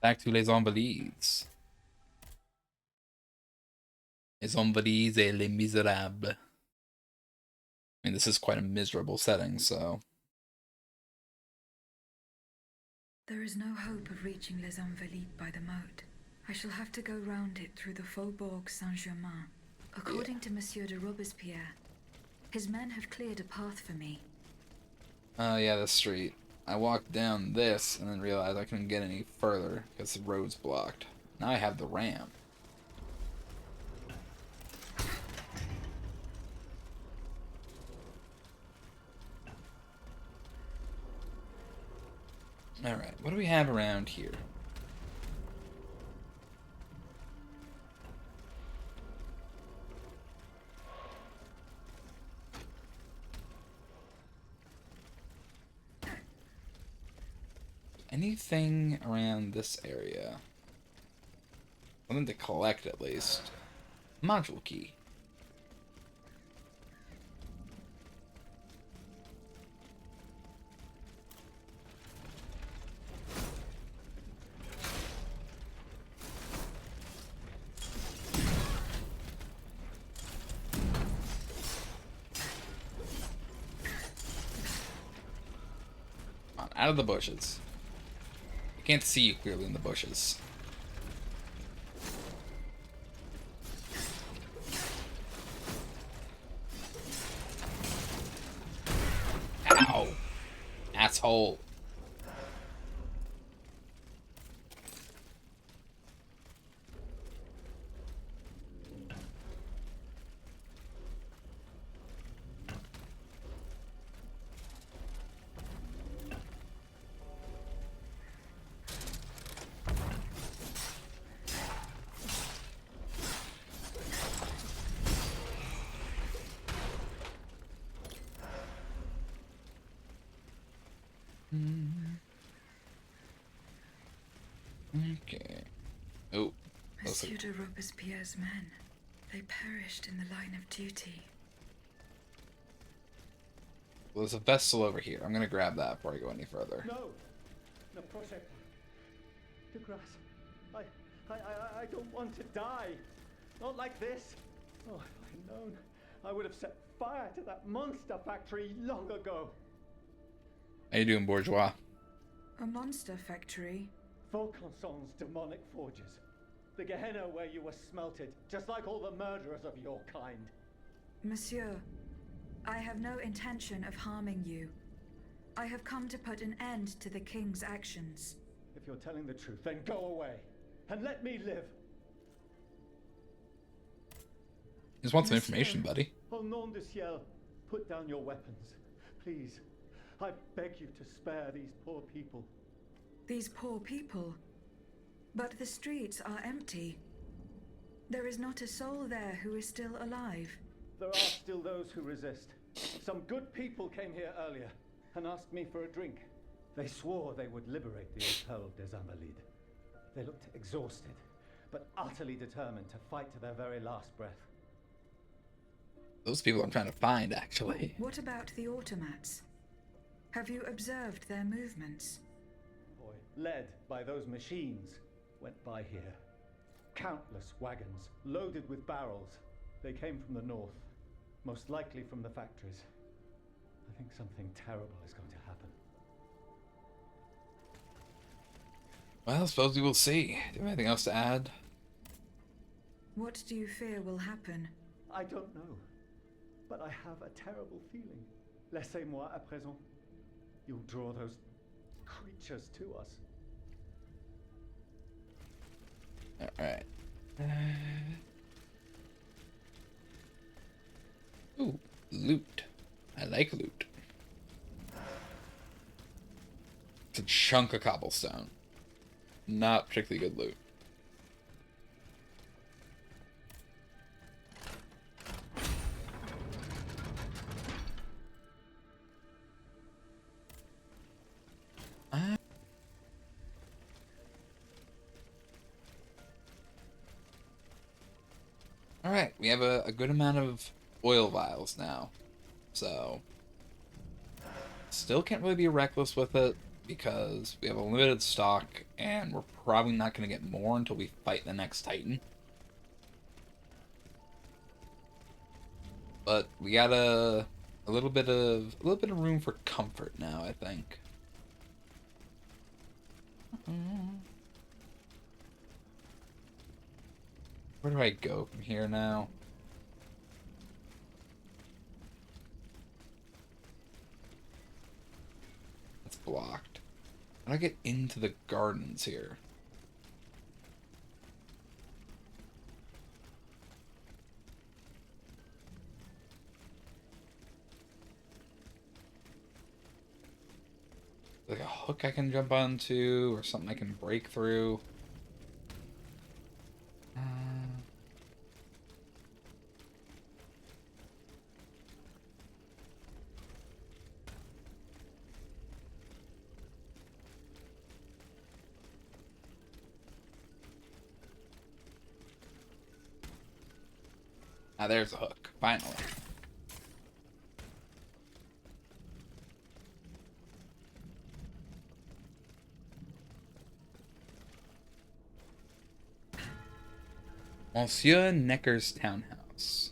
Back to les Invalides. Les Invalides et les Miserables. I mean, this is quite a miserable setting, so... There is no hope of reaching Les Invalides by the moat. I shall have to go round it through the Faubourg Saint-Germain. According to Monsieur de Robespierre, his men have cleared a path for me. Oh yeah, the street. I walked down this and then realized I couldn't get any further because the road's blocked. Now I have the ramp. Alright, what do we have around here? Anything around this area? Something to collect, at least. Module key. Come on, out of the bushes. Can't see you clearly in the bushes. Ow! Asshole. Okay. Oh. Monsieur de Robespierre's men. They perished in the line of duty. Well, there's a vessel over here. I'm gonna grab that before I go any further. No! No, proszę. De grâce. I don't want to die. Not like this. Oh, if I'd known, I would have set fire to that monster factory long ago. How you doing, bourgeois? A monster factory? Vaucanson's demonic forges. The Gehenna where you were smelted, just like all the murderers of your kind. Monsieur, I have no intention of harming you. I have come to put an end to the king's actions. If you're telling the truth, then go away. And let me live. Just want some information, buddy. Au nom du ciel, put down your weapons. Please. I beg you to spare these poor people. These poor people? But the streets are empty. There is not a soul there who is still alive. There are still those who resist. Some good people came here earlier and asked me for a drink. They swore they would liberate the Hôtel des Invalides. They looked exhausted, but utterly determined to fight to their very last breath. Those people I'm trying to find, actually. What about the automats? Have you observed their movements? Boy, led by those machines, went by here. Countless wagons, loaded with barrels. They came from the north, most likely from the factories. I think something terrible is going to happen. Well, I suppose we will see. Do you have anything else to add? What do you fear will happen? I don't know, but I have a terrible feeling. Laissez-moi à présent. You'll draw those creatures to us. Alright. Ooh, loot. I like loot. It's a chunk of cobblestone. Not particularly good loot. Alright, we have a good amount of oil vials now. So, still can't really be reckless with it. because we have a limited stock, and we're probably not going to get more until we fight the next Titan. But we got a little bit of room for comfort now, I think. Where do I go from here now? It's blocked. How do I get into the gardens here? Like a hook I can jump onto, or something I can break through. Ah, there's a hook. Finally. Monsieur Necker's townhouse.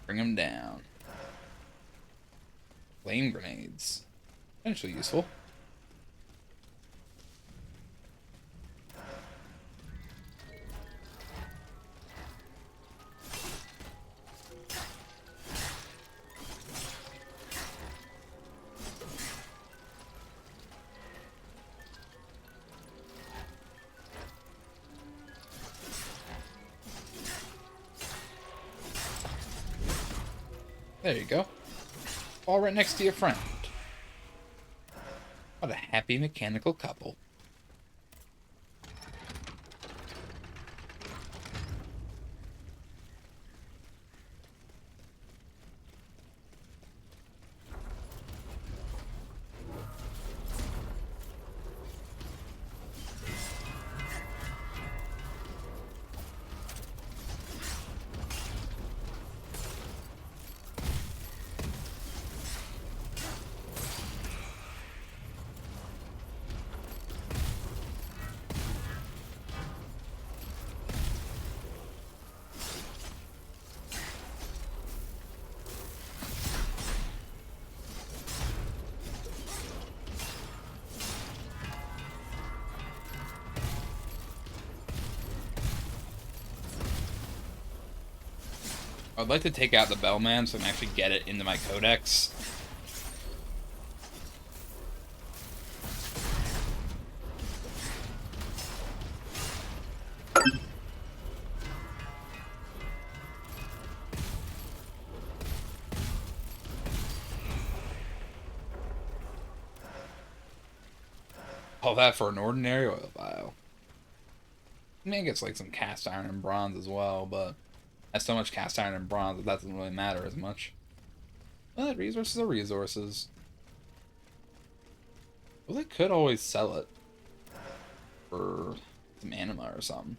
Bring him down. Flame grenades. Potentially useful. There you go. All right next to your friend. What a happy mechanical couple. I'd like to take out the Bellman so I can actually get it into my codex. All that for an ordinary oil vial. I mean, I guess like some cast iron and bronze as well, but that's so much cast iron and bronze that doesn't really matter as much. But resources are resources. Well, they could always sell it for some anima or something.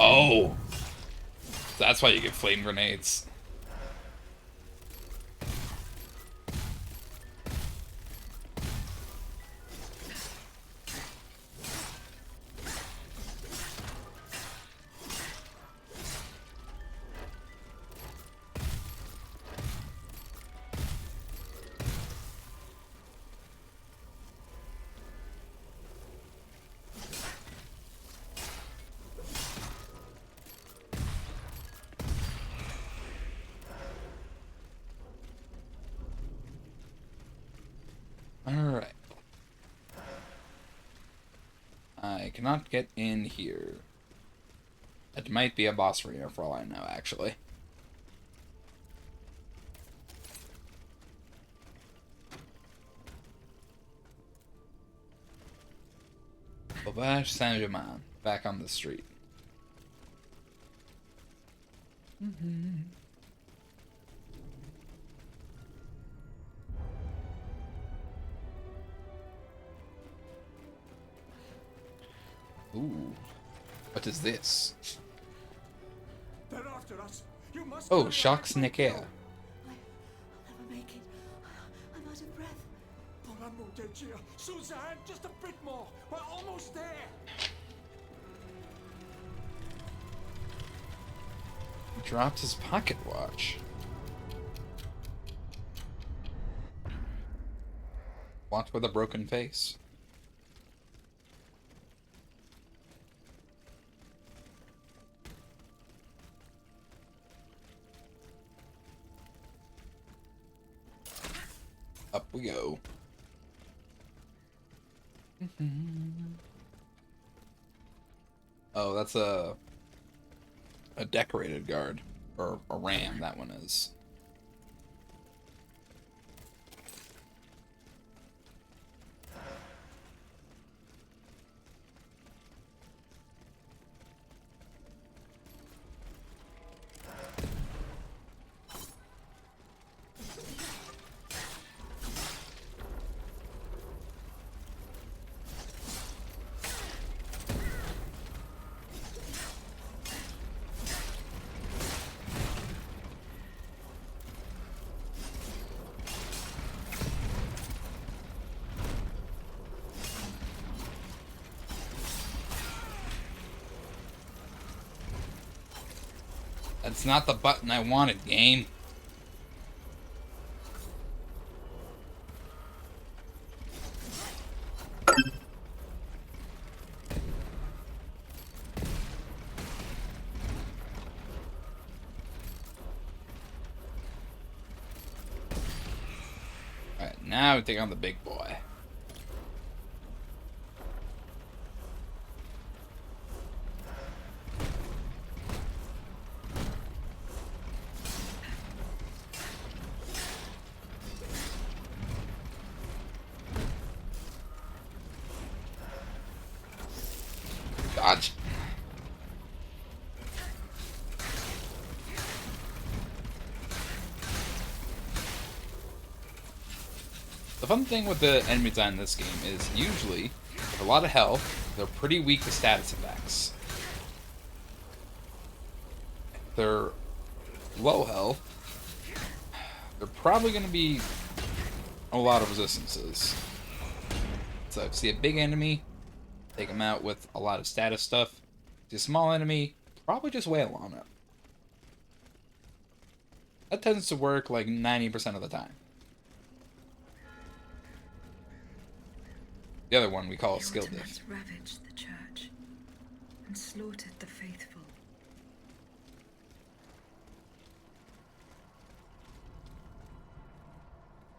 Oh! That's why you get flame grenades. cannot get in here. It might be a boss arena for all I know, actually. Sauvage Saint-Germain, back on the street. Ooh, what is this? They're after us. You must Oh, go Shocks back, my Nicaire. girl. I'll never make it. I'm out of breath. Pour l'amour de Dieu. Suzanne, just a bit more. We're almost there. He dropped his pocket watch. Watch with a broken face. Up we go. Oh, that's a decorated guard. Or a ram, that one is. That's not the button I wanted, game. Alright, now we take on the big boy. Dodge. The fun thing with the enemy design in this game is usually, with a lot of health, they're pretty weak to status effects. If they're low health, they're probably going to be a lot of resistances. So if you see a big enemy, take them out with a lot of status stuff. See a small enemy, probably just wail on it. That tends to work like 90% of the time. The other one we call a The skill diff. Ottomans ravaged the church and slaughtered the faithful.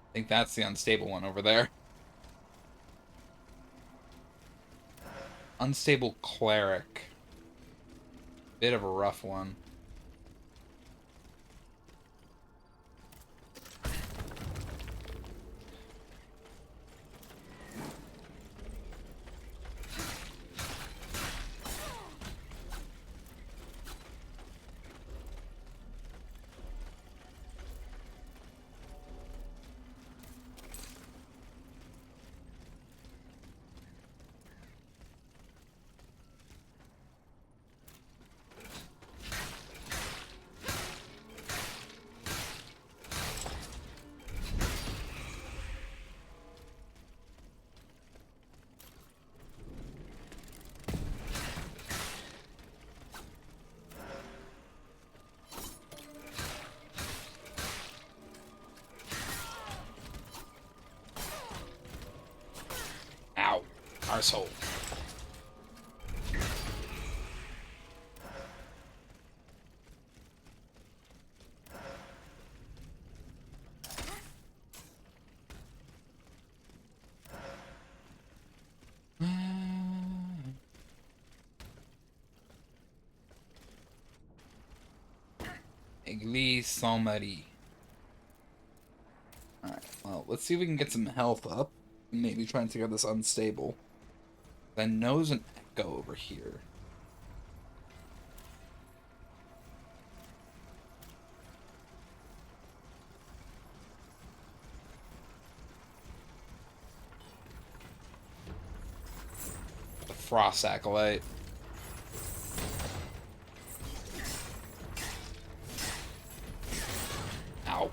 I think that's the unstable one over there. Unstable cleric. Bit of a rough one. Ow. Arsehole. Église Saint-Marie. Alright, well, let's see if we can get some health up. Maybe try and take out this unstable. I know there's an echo over here. The Frost Acolyte. Ow.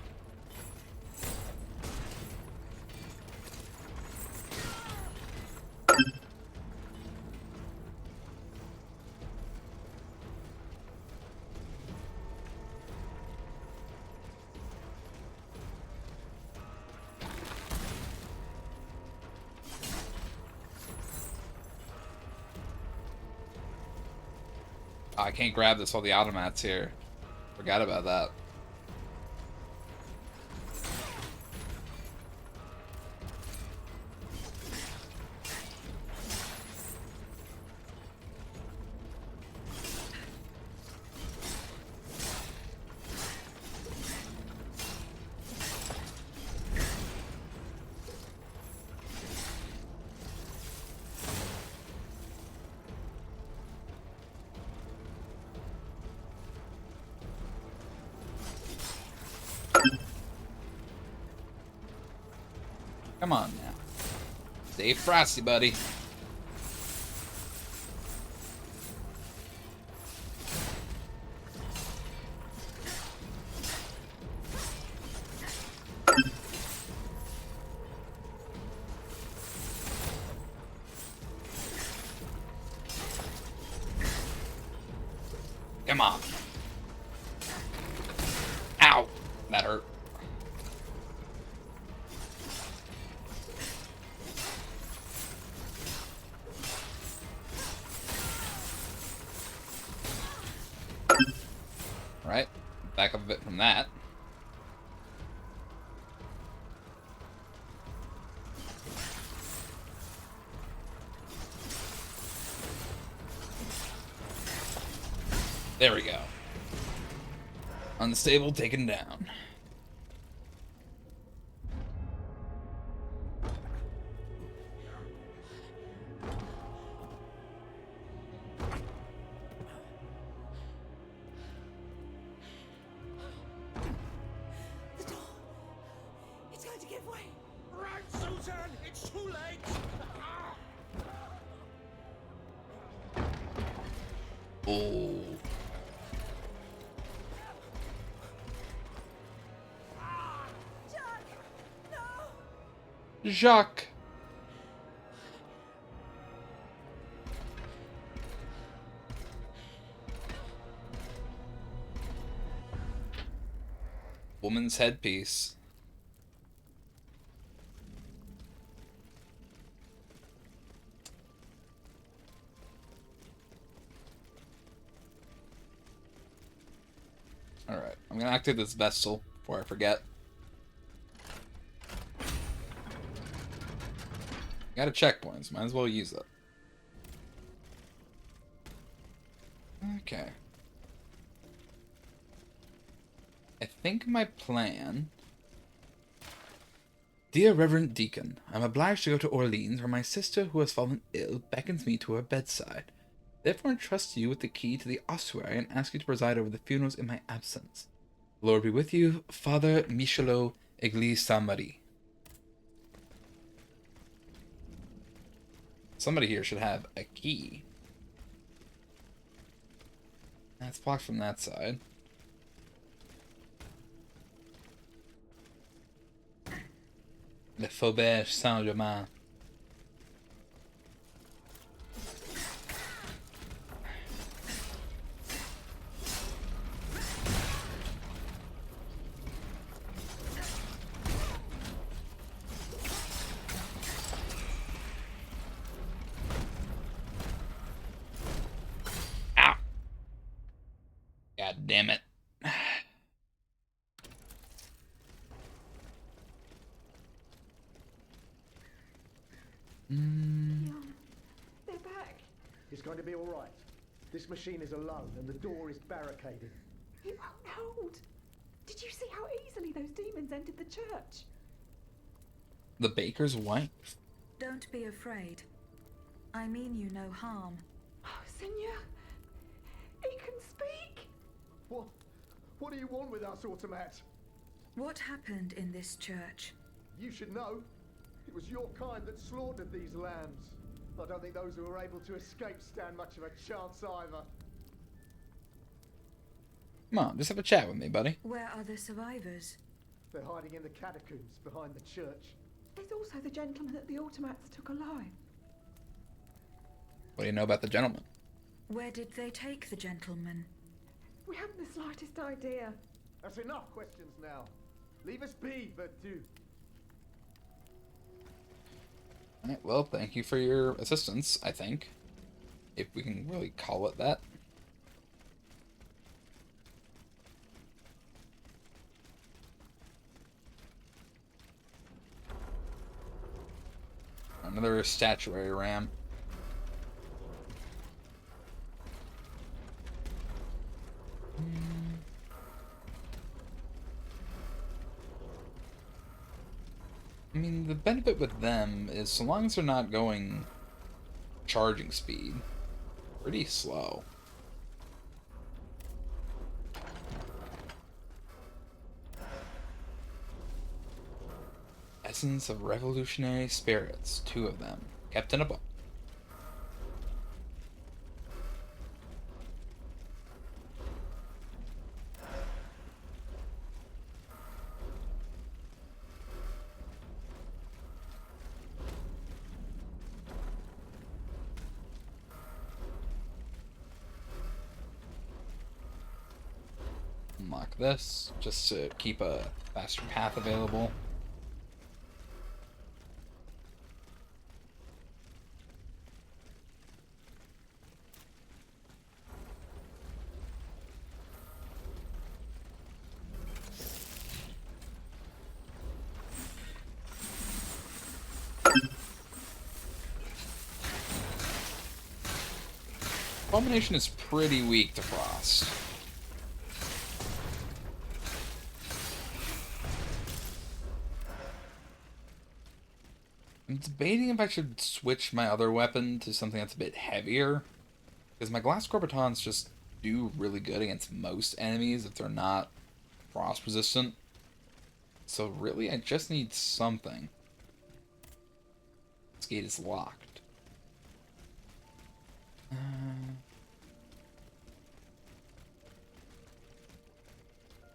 I can't grab this while the automat's here. Forgot about that. Come on now. Stay frosty, buddy. Come on. Ow. That hurt. Right, back up a bit from that. There we go. Unstable taken down. The door. It's going to give way. Right, Susan! It's too late! Oh. Jack! No! Jacques. Woman's headpiece. Alright, I'm gonna activate this Bastille before I forget. Got a checkpoint, might as well use it. Okay. I think my plan... Dear Reverend Deacon, I'm obliged to go to Orleans, where my sister, who has fallen ill, beckons me to her bedside. Therefore I entrust you with the key to the ossuary and ask you to preside over the funerals in my absence. The Lord be with you, Father Michelot, Église Saint-Marie. Somebody here should have a key. That's blocked from that side. Le Faubourg Saint-Germain. Ow! God damn it. Leon, they're back. It's going to be all right. This machine is alone and the door is barricaded. It won't hold. See how easily those demons entered the church. The baker's wife. Don't be afraid. I mean you no harm. Oh, Seigneur, he can speak. What do you want with us, Automat? What happened in this church? You should know. It was your kind that slaughtered these lambs. I don't think those who were able to escape stand much of a chance either. Come on, just have a chat with me, buddy. Where are the survivors? They're hiding in the catacombs behind the church. There's also the gentleman that the automats took alive. What do you know about the gentleman? Where did they take the gentleman? We haven't the slightest idea. That's enough questions now. Leave us be, Vertu. Alright, well, thank you for your assistance, I think. If we can really call it that. Another statuary ram. I mean, the benefit with them is so long as they're not going charging speed, pretty slow. Essence of revolutionary spirits, 2 of them, kept in a book. Unlock this, just to keep a faster path available. Abomination is pretty weak to frost. I'm debating if I should switch my other weapon to something that's a bit heavier, because my glass corbatons just do really good against most enemies if they're not frost resistant. So really, I just need something. This gate is locked.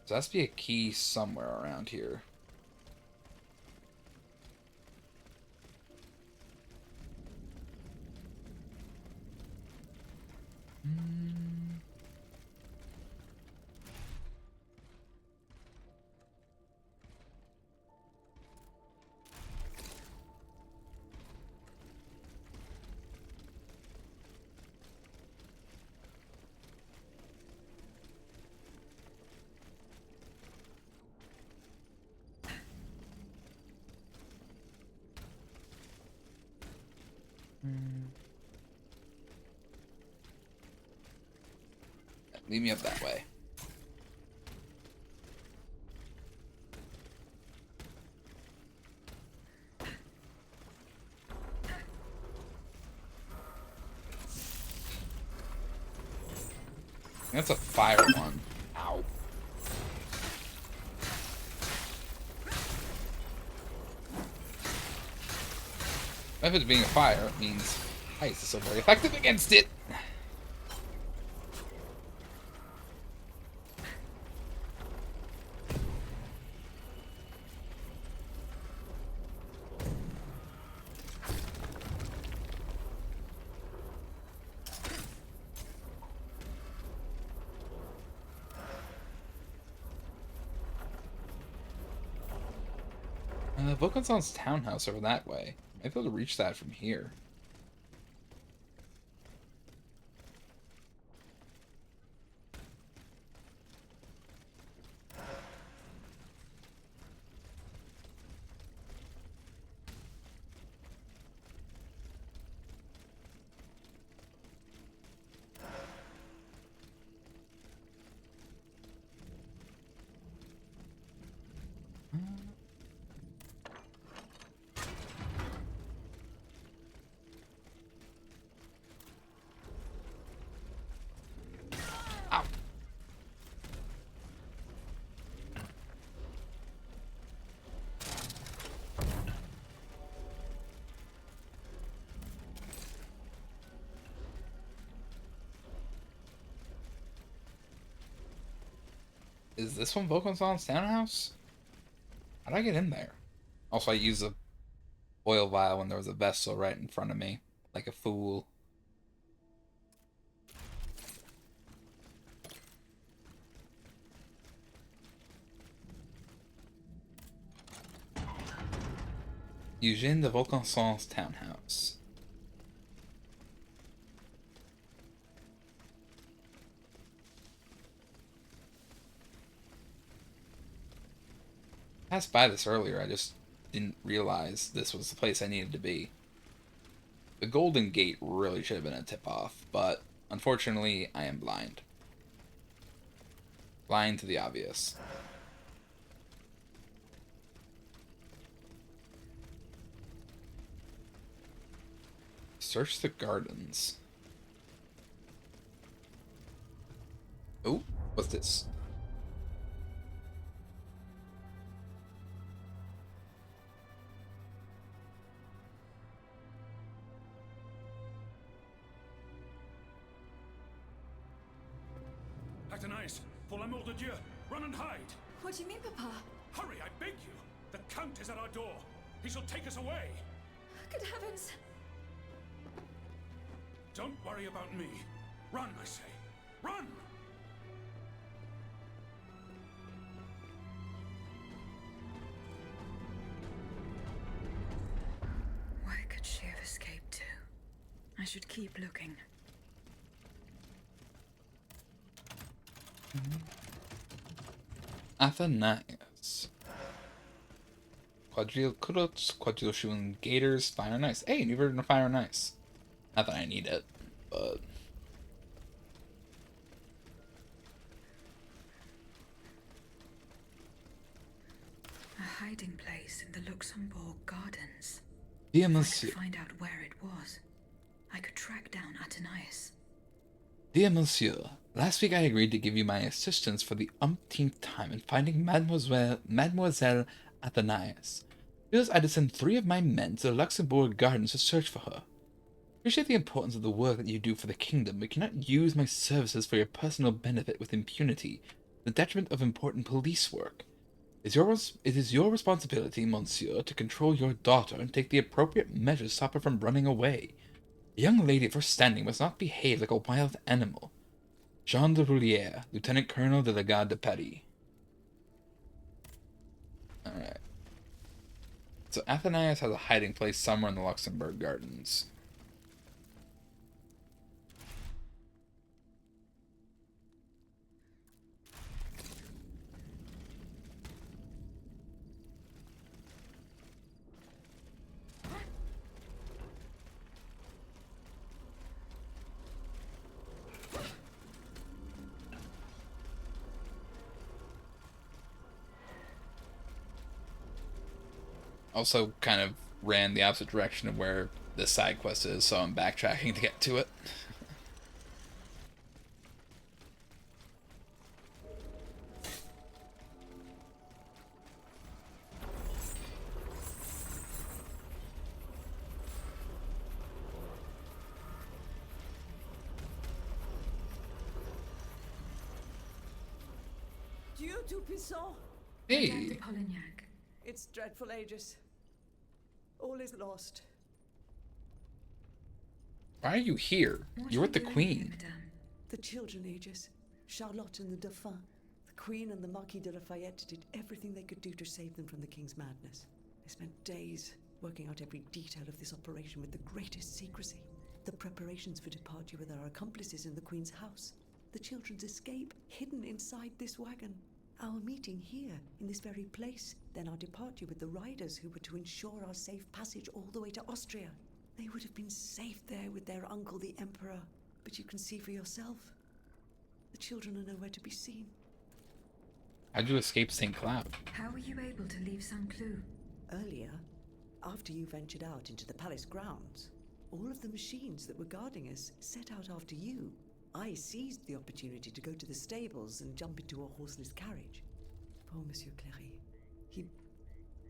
So there has to be a key somewhere around here. Lead me up that way. That's a fire one. Ow. If it's being a fire, it means ice is so very effective against it. Vaucanson's townhouse over that way. Might be able to reach that from here. Is this one Vaucanson's townhouse? How did I get in there? Also, I used a oil vial when there was a vessel right in front of me, like a fool. Eugène de Vaucanson's townhouse. I passed by this earlier, I just didn't realize this was the place I needed to be. The Golden Gate really should have been a tip-off, but unfortunately, I am blind. Blind to the obvious. Search the gardens. Oh, what's this? Aegis, pour l'amour de Dieu, run and hide! What do you mean, Papa? Hurry, I beg you! The Count is at our door. He shall take us away. Good heavens! Don't worry about me. Run, I say. Run! Where could she have escaped to? I should keep looking. Athenias. Quadrille Kudots, Quadrille Shun Gators, Fire and Ice. Hey, new version of Fire and Ice. Not that I need it, but. A hiding place in the Luxembourg gardens. Dear If I Monsieur. could find out where it was, I could track down Athenias. Dear Monsieur, last week I agreed to give you my assistance for the umpteenth time in finding Mademoiselle Athenias. Because I had to send 3 of my men to the Luxembourg gardens to search for her. Appreciate the importance of the work that you do for the kingdom, but cannot use my services for your personal benefit with impunity, to the detriment of important police work. It is your responsibility, monsieur, to control your daughter and take the appropriate measures to stop her from running away. A young lady of her standing must not behave like a wild animal. Jean de Roulier, Lieutenant Colonel de la Garde de Paris. Alright. So Athenias has a hiding place somewhere in the Luxembourg Gardens. Also kind of ran the opposite direction of where this side quest is, so I'm backtracking to get to it. Dieu Tout-Puissant! Hey! Madame de Polignac. It's dreadful, Aegis. All is lost. Why are you here? What You're are with the you doing Queen. here, Madame? The children, Aegis. Charlotte and the Dauphin. The Queen and the Marquis de Lafayette did everything they could do to save them from the King's madness. They spent days working out every detail of this operation with the greatest secrecy. The preparations for departure with our accomplices in the Queen's house. The children's escape, hidden inside this wagon. Our meeting here, in this very place. Then our departure with the riders who were to ensure our safe passage all the way to Austria. They would have been safe there with their uncle, the Emperor. But you can see for yourself. The children are nowhere to be seen. How'd you escape St. Cloud? How were you able to leave Saint Cloud? Earlier, after you ventured out into the palace grounds, all of the machines that were guarding us set out after you. I seized the opportunity to go to the stables and jump into a horseless carriage. Poor Monsieur Cléry.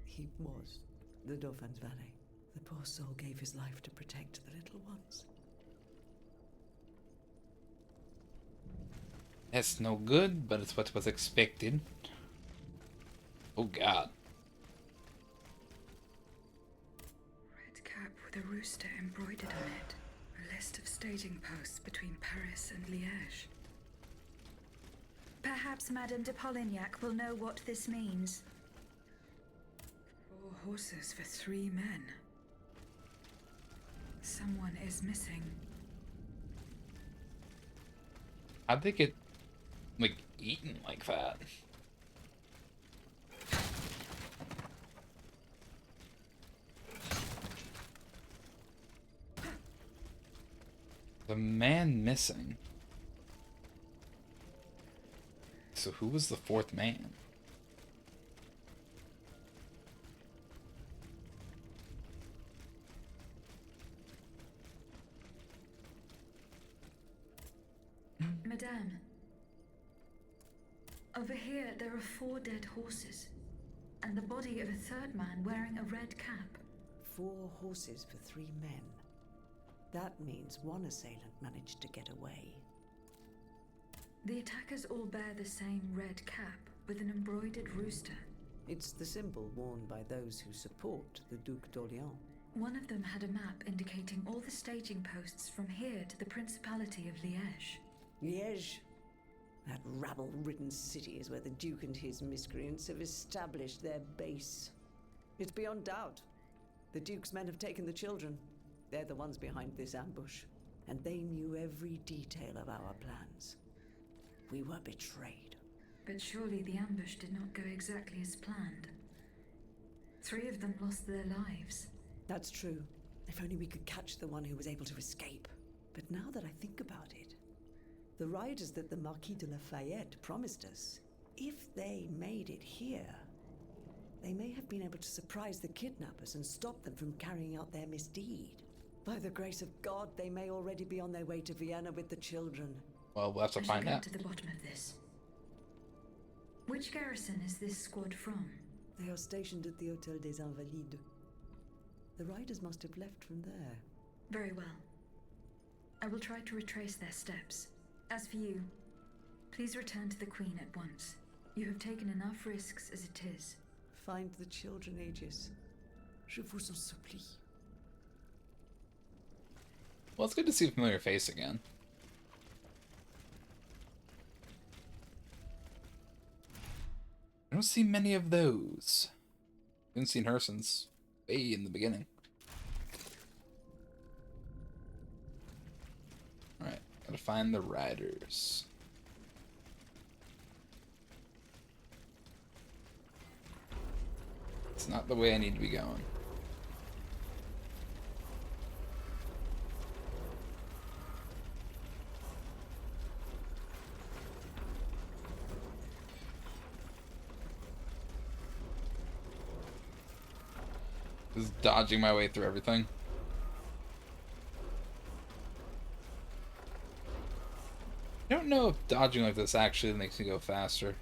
He was the Dauphin's valet. The poor soul gave his life to protect the little ones. That's no good, but it's what was expected. Oh god. Red cap with a rooster embroidered on it. A list of staging posts between Paris and Liège. Perhaps Madame de Polignac will know what this means. 4 horses for 3 men. Someone is missing. How'd they get, like, eaten like that? The man missing. So who was the 4th man? Madame. Over here, there are 4 dead horses. And the body of a 3rd man wearing a red cap. 4 horses for 3 men. That means one assailant managed to get away. The attackers all bear the same red cap with an embroidered rooster. It's the symbol worn by those who support the Duc d'Orléans. One of them had a map indicating all the staging posts from here to the Principality of Liège. Liège? That rabble-ridden city is where the Duke and his miscreants have established their base. It's beyond doubt. The Duke's men have taken the children. They're the ones behind this ambush. And they knew every detail of our plans. We were betrayed. But surely the ambush did not go exactly as planned. 3 of them lost their lives. That's true. If only we could catch the one who was able to escape. But now that I think about it, the riders that the Marquis de Lafayette promised us, if they made it here, they may have been able to surprise the kidnappers and stop them from carrying out their misdeed. By the grace of God, they may already be on their way to Vienna with the children. Well, we'll have to find out. To the bottom of this. Which garrison is this squad from? They are stationed at the Hôtel des Invalides. The riders must have left from there. Very well. I will try to retrace their steps. As for you, please return to the Queen at once. You have taken enough risks as it is. Find the children, Aegis. Je vous en supplie. Well, it's good to see a familiar face again. I don't see many of those. Haven't seen her since way in the beginning. Alright, gotta find the riders. It's not the way I need to be going. Just dodging my way through everything. I don't know if dodging like this actually makes me go faster.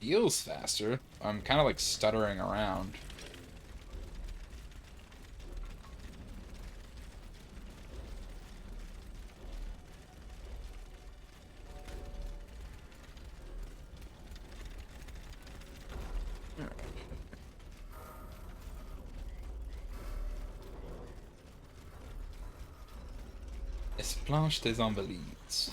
Feels faster. I'm kind of like stuttering around. Blanche des Invalides.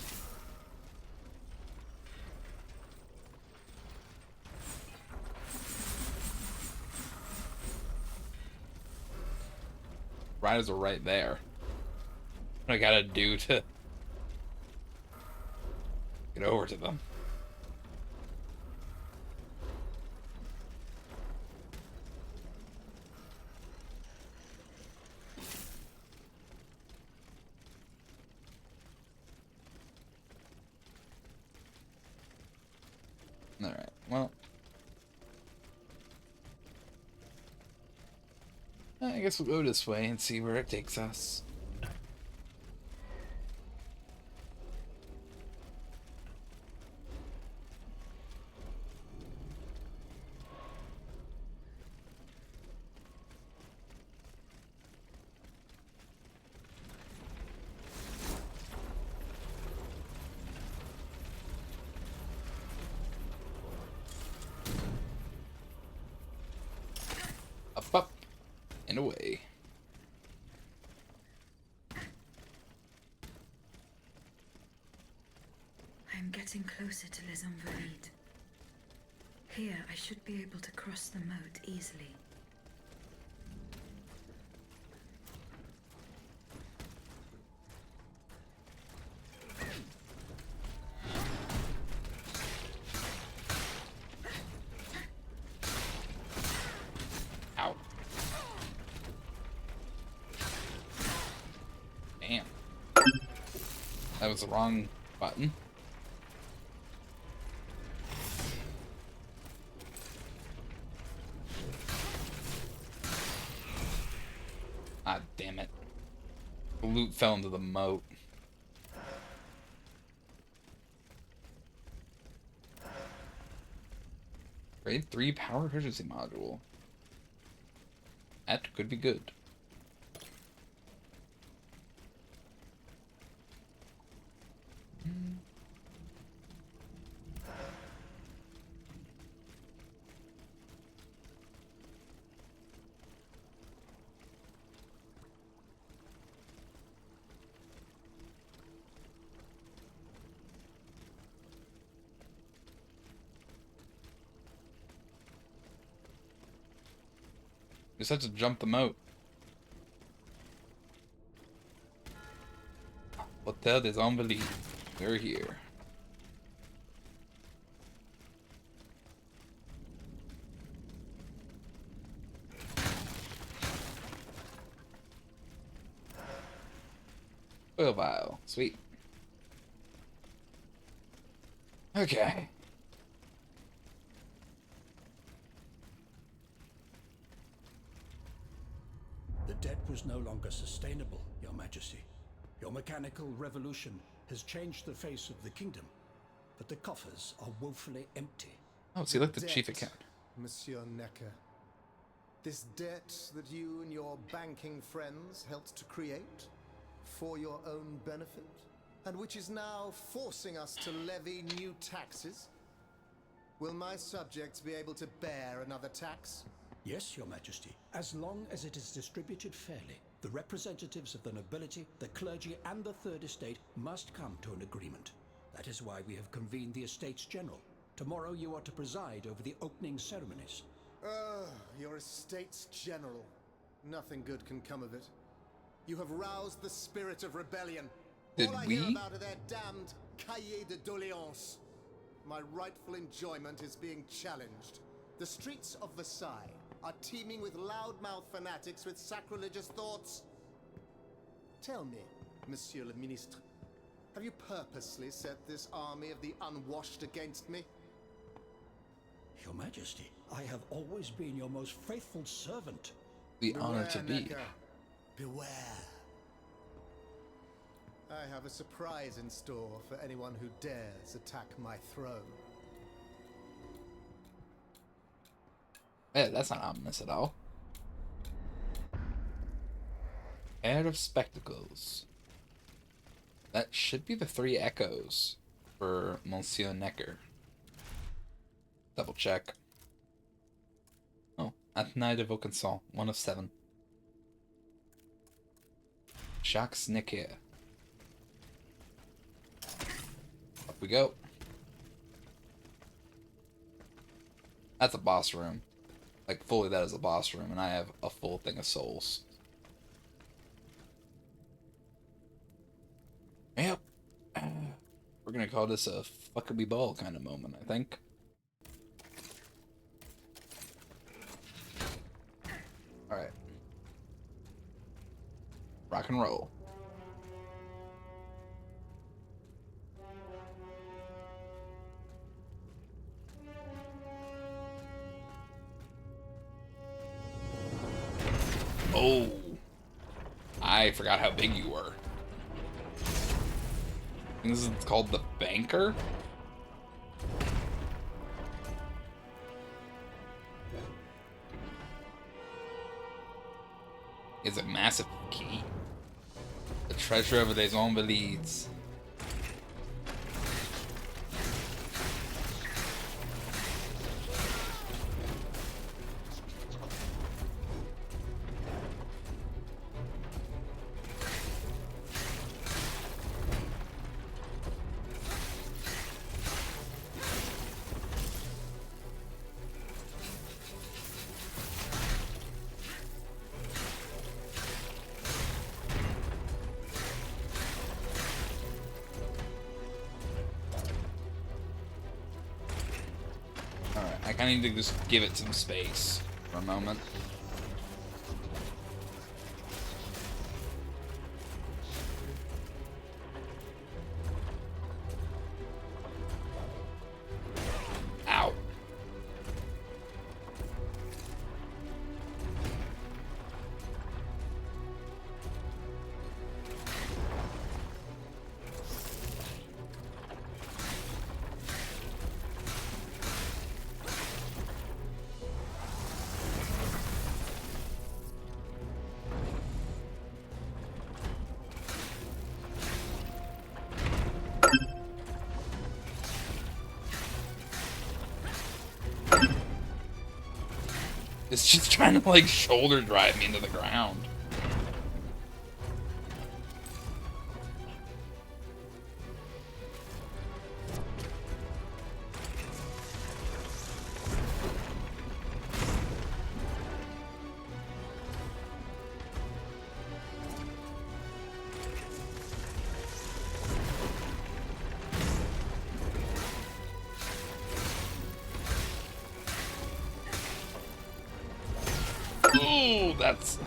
Riders are right there. What I gotta do to get over to them? Alright, well. I guess we'll go this way and see where it takes us. and away. I am getting closer to Les Invalides. Here, I should be able to cross the moat easily. Ow. Damn. That was the wrong button. Ah, damn it. The loot fell into the moat. Grade 3 power efficiency module. That could be good. Just have to jump the moat. Hotel des Invalides. We're here. Oil vial. Sweet. Okay. The debt was no longer sustainable, Your Majesty. Your mechanical revolution has changed the face of the kingdom, but the coffers are woefully empty. Oh, see, look, the chief Debt, account. Monsieur Necker. This debt that you and your banking friends helped to create for your own benefit, and which is now forcing us to levy new taxes. Will my subjects be able to bear another tax? Yes, Your Majesty, as long as it is distributed fairly. The representatives of the nobility, the clergy, and the Third Estate must come to an agreement. That is why we have convened the Estates General. Tomorrow you are to preside over the opening ceremonies. Your Estates General. Nothing good can come of it. You have roused the spirit of rebellion. Did All I we? hear about are their damned cahiers de doléances. My rightful enjoyment is being challenged. The streets of Versailles are teeming with loudmouth fanatics with sacrilegious thoughts. Tell me, Monsieur le Ministre, have you purposely set this army of the unwashed against me? Your Majesty, I have always been your most faithful servant. The honor to Beware, be. Necker. Beware. I have a surprise in store for anyone who dares attack my throne. Yeah, that's not ominous at all. Pair of spectacles. That should be the 3 echoes for Monsieur Necker. Double check. Oh, Athenai de Vaucanson, 1 of 7. Jacques Necker. Up we go. That's a boss room. Like, fully that is a boss room, and I have a full thing of souls. Yep. We're gonna call this a fuckabee ball kind of moment, I think. Alright. Rock and roll. Oh, I forgot how big you were. This is called the Banker. Is a massive key. The treasure of les Invalides. I need to just give it some space for a moment. Ow. It's just trying to, like, shoulder drive me into the ground. Ooh, that's...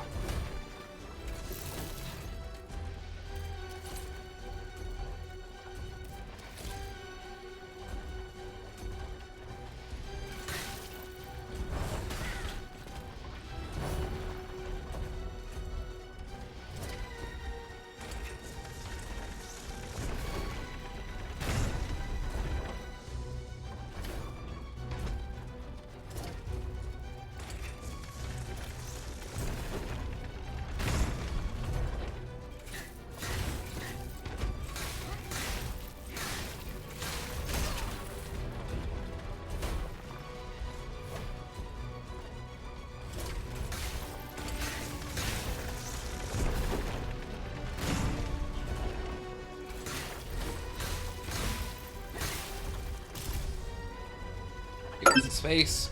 Give it space.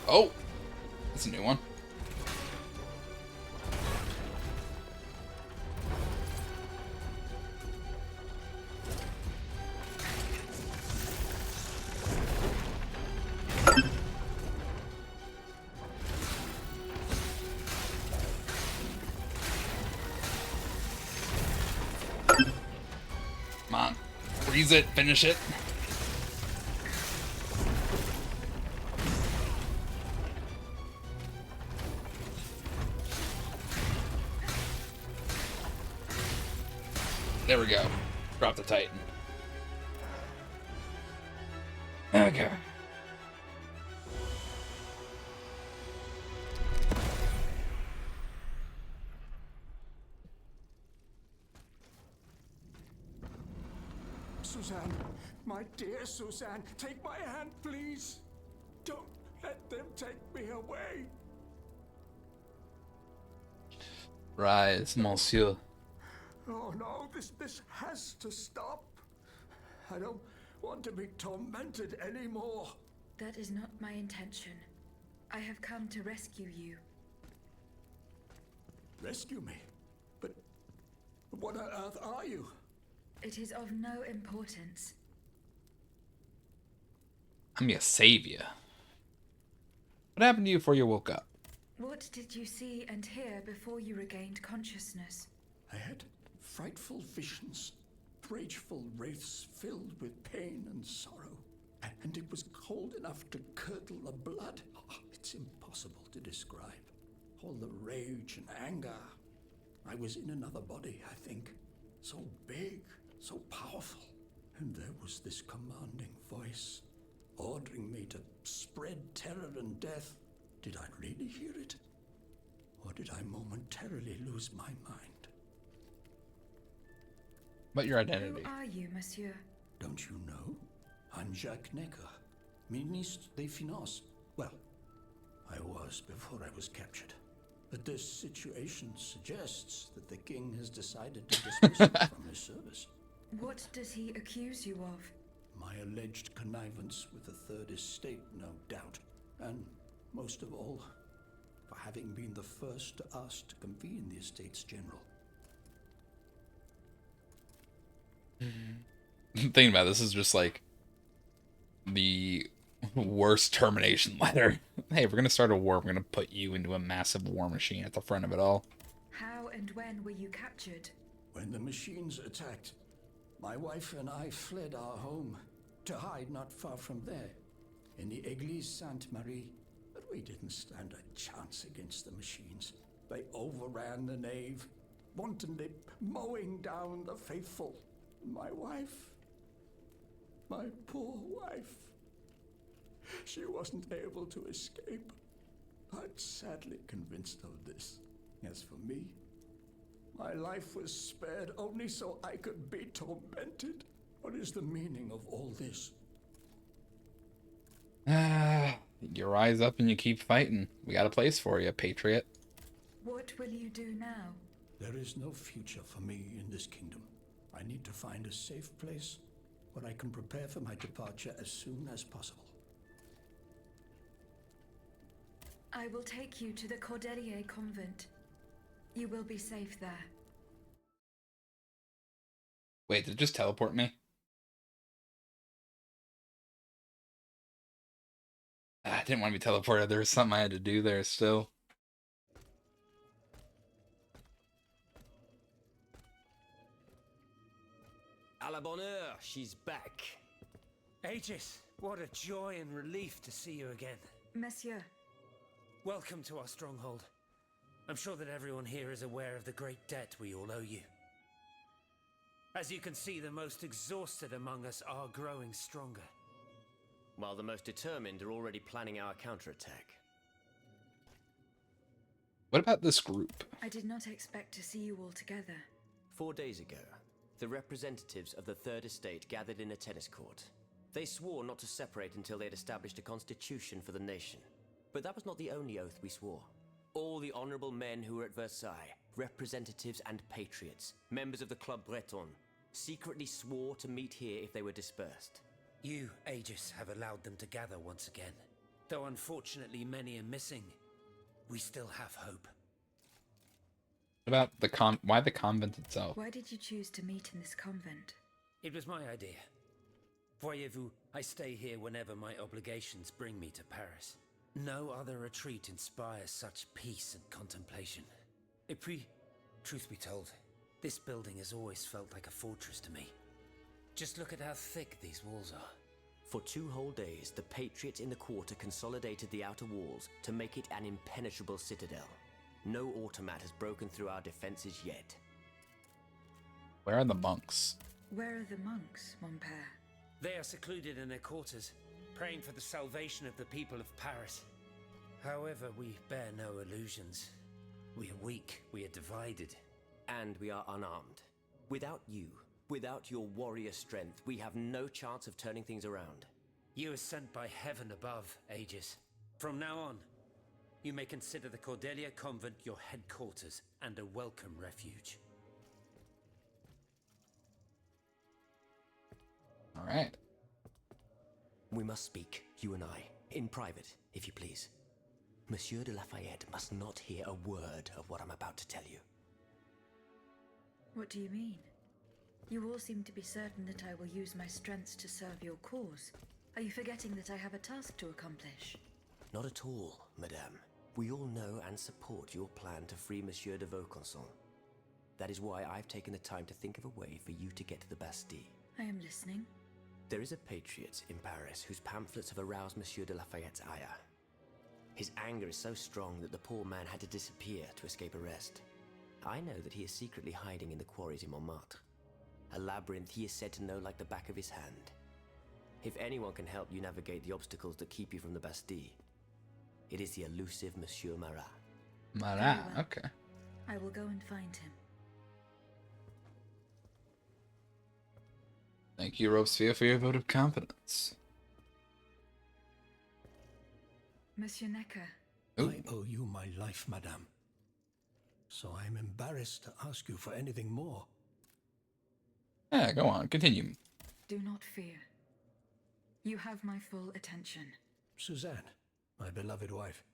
Oh, that's a new one. Come on, freeze it, finish it. There we go. Drop the Titan. Okay. Suzanne, my dear Suzanne, take my hand, please. Don't let them take me away. Rise, monsieur. Oh no, this has to stop. I don't want to be tormented anymore. That is not my intention. I have come to rescue you. Rescue me? But what on earth are you? It is of no importance. I'm your savior. What happened to you before you woke up? What did you see and hear before you regained consciousness? I had frightful visions, rageful wraiths filled with pain and sorrow, and it was cold enough to curdle the blood. Oh, it's impossible to describe. All the rage and anger. I was in another body, I think. So big, so powerful. And there was this commanding voice, ordering me to spread terror and death. Did I really hear it? Or did I momentarily lose my mind? But your identity. Who are you, monsieur? Don't you know? I'm Jacques Necker, Ministre des Finances. Well, I was before I was captured. But this situation suggests that the king has decided to dismiss me from his service. What does he accuse you of? My alleged connivance with the Third Estate, no doubt. And, most of all, for having been the first to ask to convene the Estates General. Thinking about this is just like the worst termination letter. Hey, if we're gonna start a war, we're gonna put you into a massive war machine at the front of it all. How and when were you captured? When the machines attacked, my wife and I fled our home to hide not far from there, in the Église Sainte-Marie. But we didn't stand a chance against the machines. They overran the nave, wantonly mowing down the faithful. My wife, my poor wife, she wasn't able to escape. I'm sadly convinced of this. As for me, my life was spared only so I could be tormented. What is the meaning of all this? You rise up and you keep fighting. We got a place for you, patriot. What will you do now? There is no future for me in this kingdom. I need to find a safe place where I can prepare for my departure as soon as possible. I will take you to the Cordeliers Convent. You will be safe there. Wait, did it just teleport me? I didn't want to be teleported. There was something I had to do there still. À la bonne heure, she's back. Aegis, what a joy and relief to see you again. Monsieur, Welcome to our stronghold. I'm sure that everyone here is aware of the great debt we all owe you. As you can see, the most exhausted among us are growing stronger. While the most determined are already planning our counterattack. What about this group? I did not expect to see you all together. 4 days ago, the representatives of the Third Estate gathered in a tennis court. They swore not to separate until they had established a constitution for the nation. But that was not the only oath we swore. All the honorable men who were at Versailles, representatives and patriots, members of the Club Breton, secretly swore to meet here if they were dispersed. You, Aegis, have allowed them to gather once again. Though unfortunately many are missing, we still have hope. What about the why the convent itself? Why did you choose to meet in this convent? It was my idea. Voyez-vous, I stay here whenever my obligations bring me to Paris. No other retreat inspires such peace and contemplation. Et puis, truth be told, this building has always felt like a fortress to me. Just look at how thick these walls are. For 2 whole days, the patriots in the quarter consolidated the outer walls to make it an impenetrable citadel. No automat has broken through our defenses yet. Where are the monks? Where are the monks, mon père? They are secluded in their quarters, praying for the salvation of the people of Paris. However, we bear no illusions. We are weak, we are divided. And we are unarmed. Without you, without your warrior strength, we have no chance of turning things around. You are sent by heaven above, Aegis. From now on, you may consider the Cordeliers Convent your headquarters and a welcome refuge. All right. We must speak, you and I, in private, if you please. Monsieur de Lafayette must not hear a word of what I'm about to tell you. What do you mean? You all seem to be certain that I will use my strengths to serve your cause. Are you forgetting that I have a task to accomplish? Not at all, madame. We all know and support your plan to free Monsieur de Vaucanson. That is why I've taken the time to think of a way for you to get to the Bastille. I am listening. There is a patriot in Paris whose pamphlets have aroused Monsieur de Lafayette's ire. His anger is so strong that the poor man had to disappear to escape arrest. I know that he is secretly hiding in the quarries in Montmartre. A labyrinth he is said to know like the back of his hand. If anyone can help you navigate the obstacles that keep you from the Bastille, it is the elusive Monsieur Marat. Marat, Very well. okay. I will go and find him. Thank you, Robespierre, for your vote of confidence. Monsieur Necker, Ooh. I owe you my life, madame. So I'm embarrassed to ask you for anything more. Yeah, go on, continue. do not fear. You have my full attention. Suzanne, my beloved wife.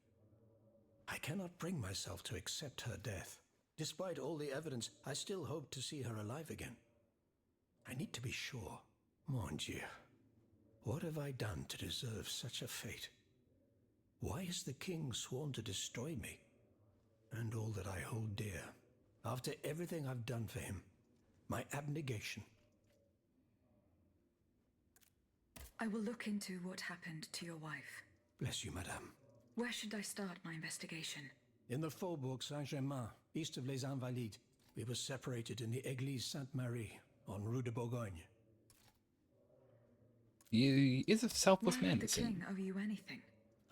I cannot bring myself to accept her death. Despite all the evidence, I still hope to see her alive again. I need to be sure. Mon Dieu. What have I done to deserve such a fate? Why has the king sworn to destroy me? And all that I hold dear, after everything I've done for him, my abnegation. I will look into what happened to your wife. Bless you, madame. Where should I start my investigation? In the Faubourg Saint-Germain, east of Les Invalides, we were separated in the Église Sainte-Marie, on Rue de Bourgogne. He is a selfless Why man, would it the king seems. owe you anything?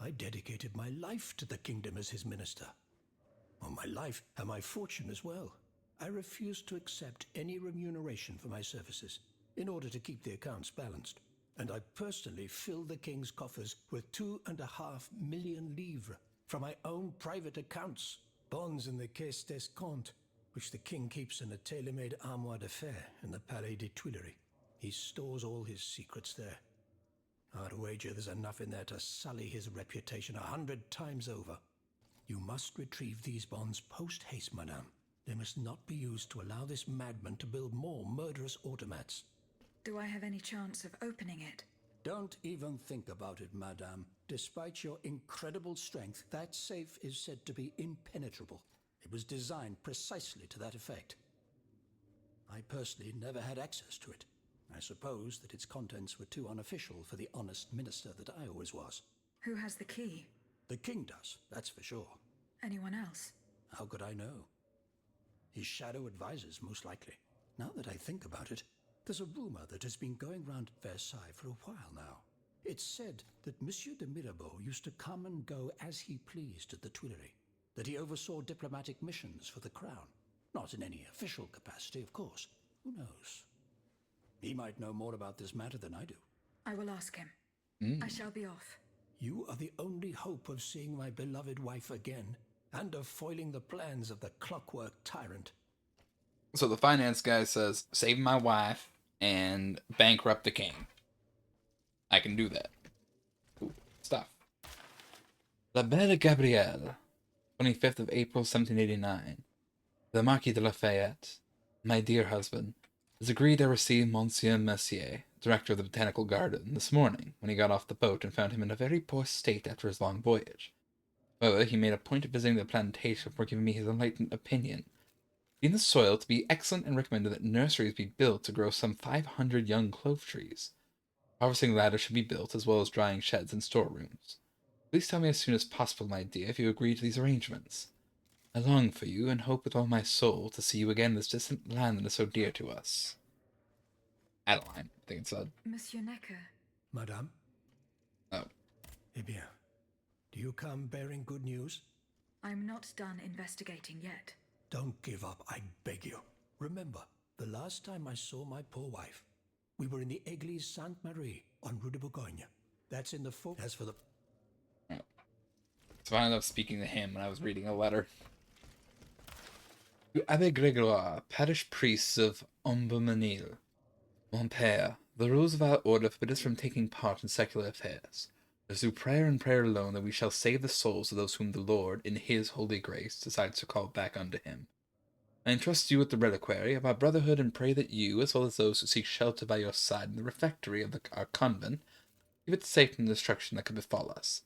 I dedicated my life to the kingdom as his minister. Well, my life and my fortune as well. I refused to accept any remuneration for my services in order to keep the accounts balanced. And I personally filled the king's coffers with 2.5 million livres from my own private accounts, bonds in the Caisse d'Escompte, which the king keeps in a tailor-made armoire de fer in the Palais des Tuileries. He stores all his secrets there. I'd wager there's enough in there to sully his reputation 100 times over. You must retrieve these bonds post-haste, madame. They must not be used to allow this madman to build more murderous automats. Do I have any chance of opening it? Don't even think about it, madame. Despite your incredible strength, that safe is said to be impenetrable. It was designed precisely to that effect. I personally never had access to it. I suppose that its contents were too unofficial for the honest minister that I always was. Who has the key? The king does, that's for sure. Anyone else? How could I know? His shadow advisors, most likely. Now that I think about it, there's a rumor that has been going round Versailles for a while now. It's said that Monsieur de Mirabeau used to come and go as he pleased at the Tuileries, that he oversaw diplomatic missions for the crown. Not in any official capacity, of course. Who knows? He might know more about this matter than I do. I will ask him. I shall be off. You are the only hope of seeing my beloved wife again, and of foiling the plans of the clockwork tyrant. So the finance guy says, save my wife and bankrupt the king. I can do that. Cool stuff. La Belle Gabrielle, 25th of April, 1789. The Marquis de Lafayette, my dear husband, has agreed to receive Monsieur Mercier, director of the Botanical Garden, this morning, when he got off the boat and found him in a very poor state after his long voyage. However, he made a point of visiting the plantation before giving me his enlightened opinion. In the soil to be excellent, and recommended that nurseries be built to grow some 500 young clove trees. Harvesting ladders should be built, as well as drying sheds and storerooms. Please tell me as soon as possible, my dear, if you agree to these arrangements. I long for you, and hope with all my soul to see you again in this distant land that is so dear to us. Adeline, I think it said. Monsieur Necker. Madame? Oh. Eh bien, do you come bearing good news? I'm not done investigating yet. Don't give up, I beg you. Remember, the last time I saw my poor wife, we were in the Église Sainte-Marie on Rue de Bourgogne. That's in the fort. As for the... Oh. So I ended up speaking to him when I was reading a letter. To Abbé Grégoire, parish priest of Aubemesnil. Mon père, the rules of our order forbid us from taking part in secular affairs. It is through prayer and prayer alone that we shall save the souls of those whom the Lord, in his holy grace, decides to call back unto him. I entrust you with the reliquary of our brotherhood, and pray that you, as well as those who seek shelter by your side in the refectory of our convent, give it safe from the destruction that could befall us.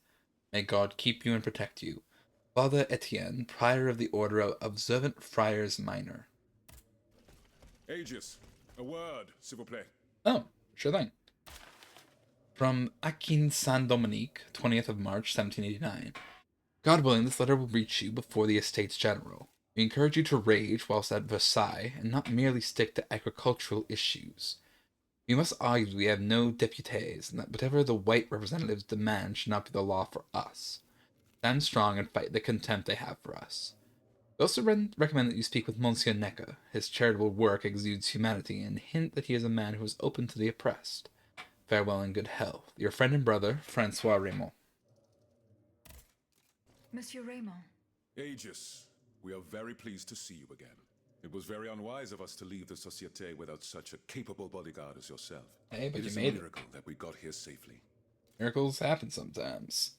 May God keep you and protect you. Father Etienne, prior of the Order of Observant Friars Minor. Aegis, a word, s'il vous plaît. Oh, sure thing. From Akin Saint-Dominique, 20th of March, 1789. God willing, this letter will reach you before the Estates General. We encourage you to rage whilst at Versailles, and not merely stick to agricultural issues. We must argue we have no deputies, and that whatever the white representatives demand should not be the law for us. Stand strong and fight the contempt they have for us. We also recommend that you speak with Monsieur Necker. His charitable work exudes humanity, and hint that he is a man who is open to the oppressed. Farewell and good health. Your friend and brother, Francois Raymond. Monsieur Raymond. Aegis, we are very pleased to see you again. It was very unwise of us to leave the Société without such a capable bodyguard as yourself. Hey, but it you is made a miracle that we got here safely. Miracles happen sometimes.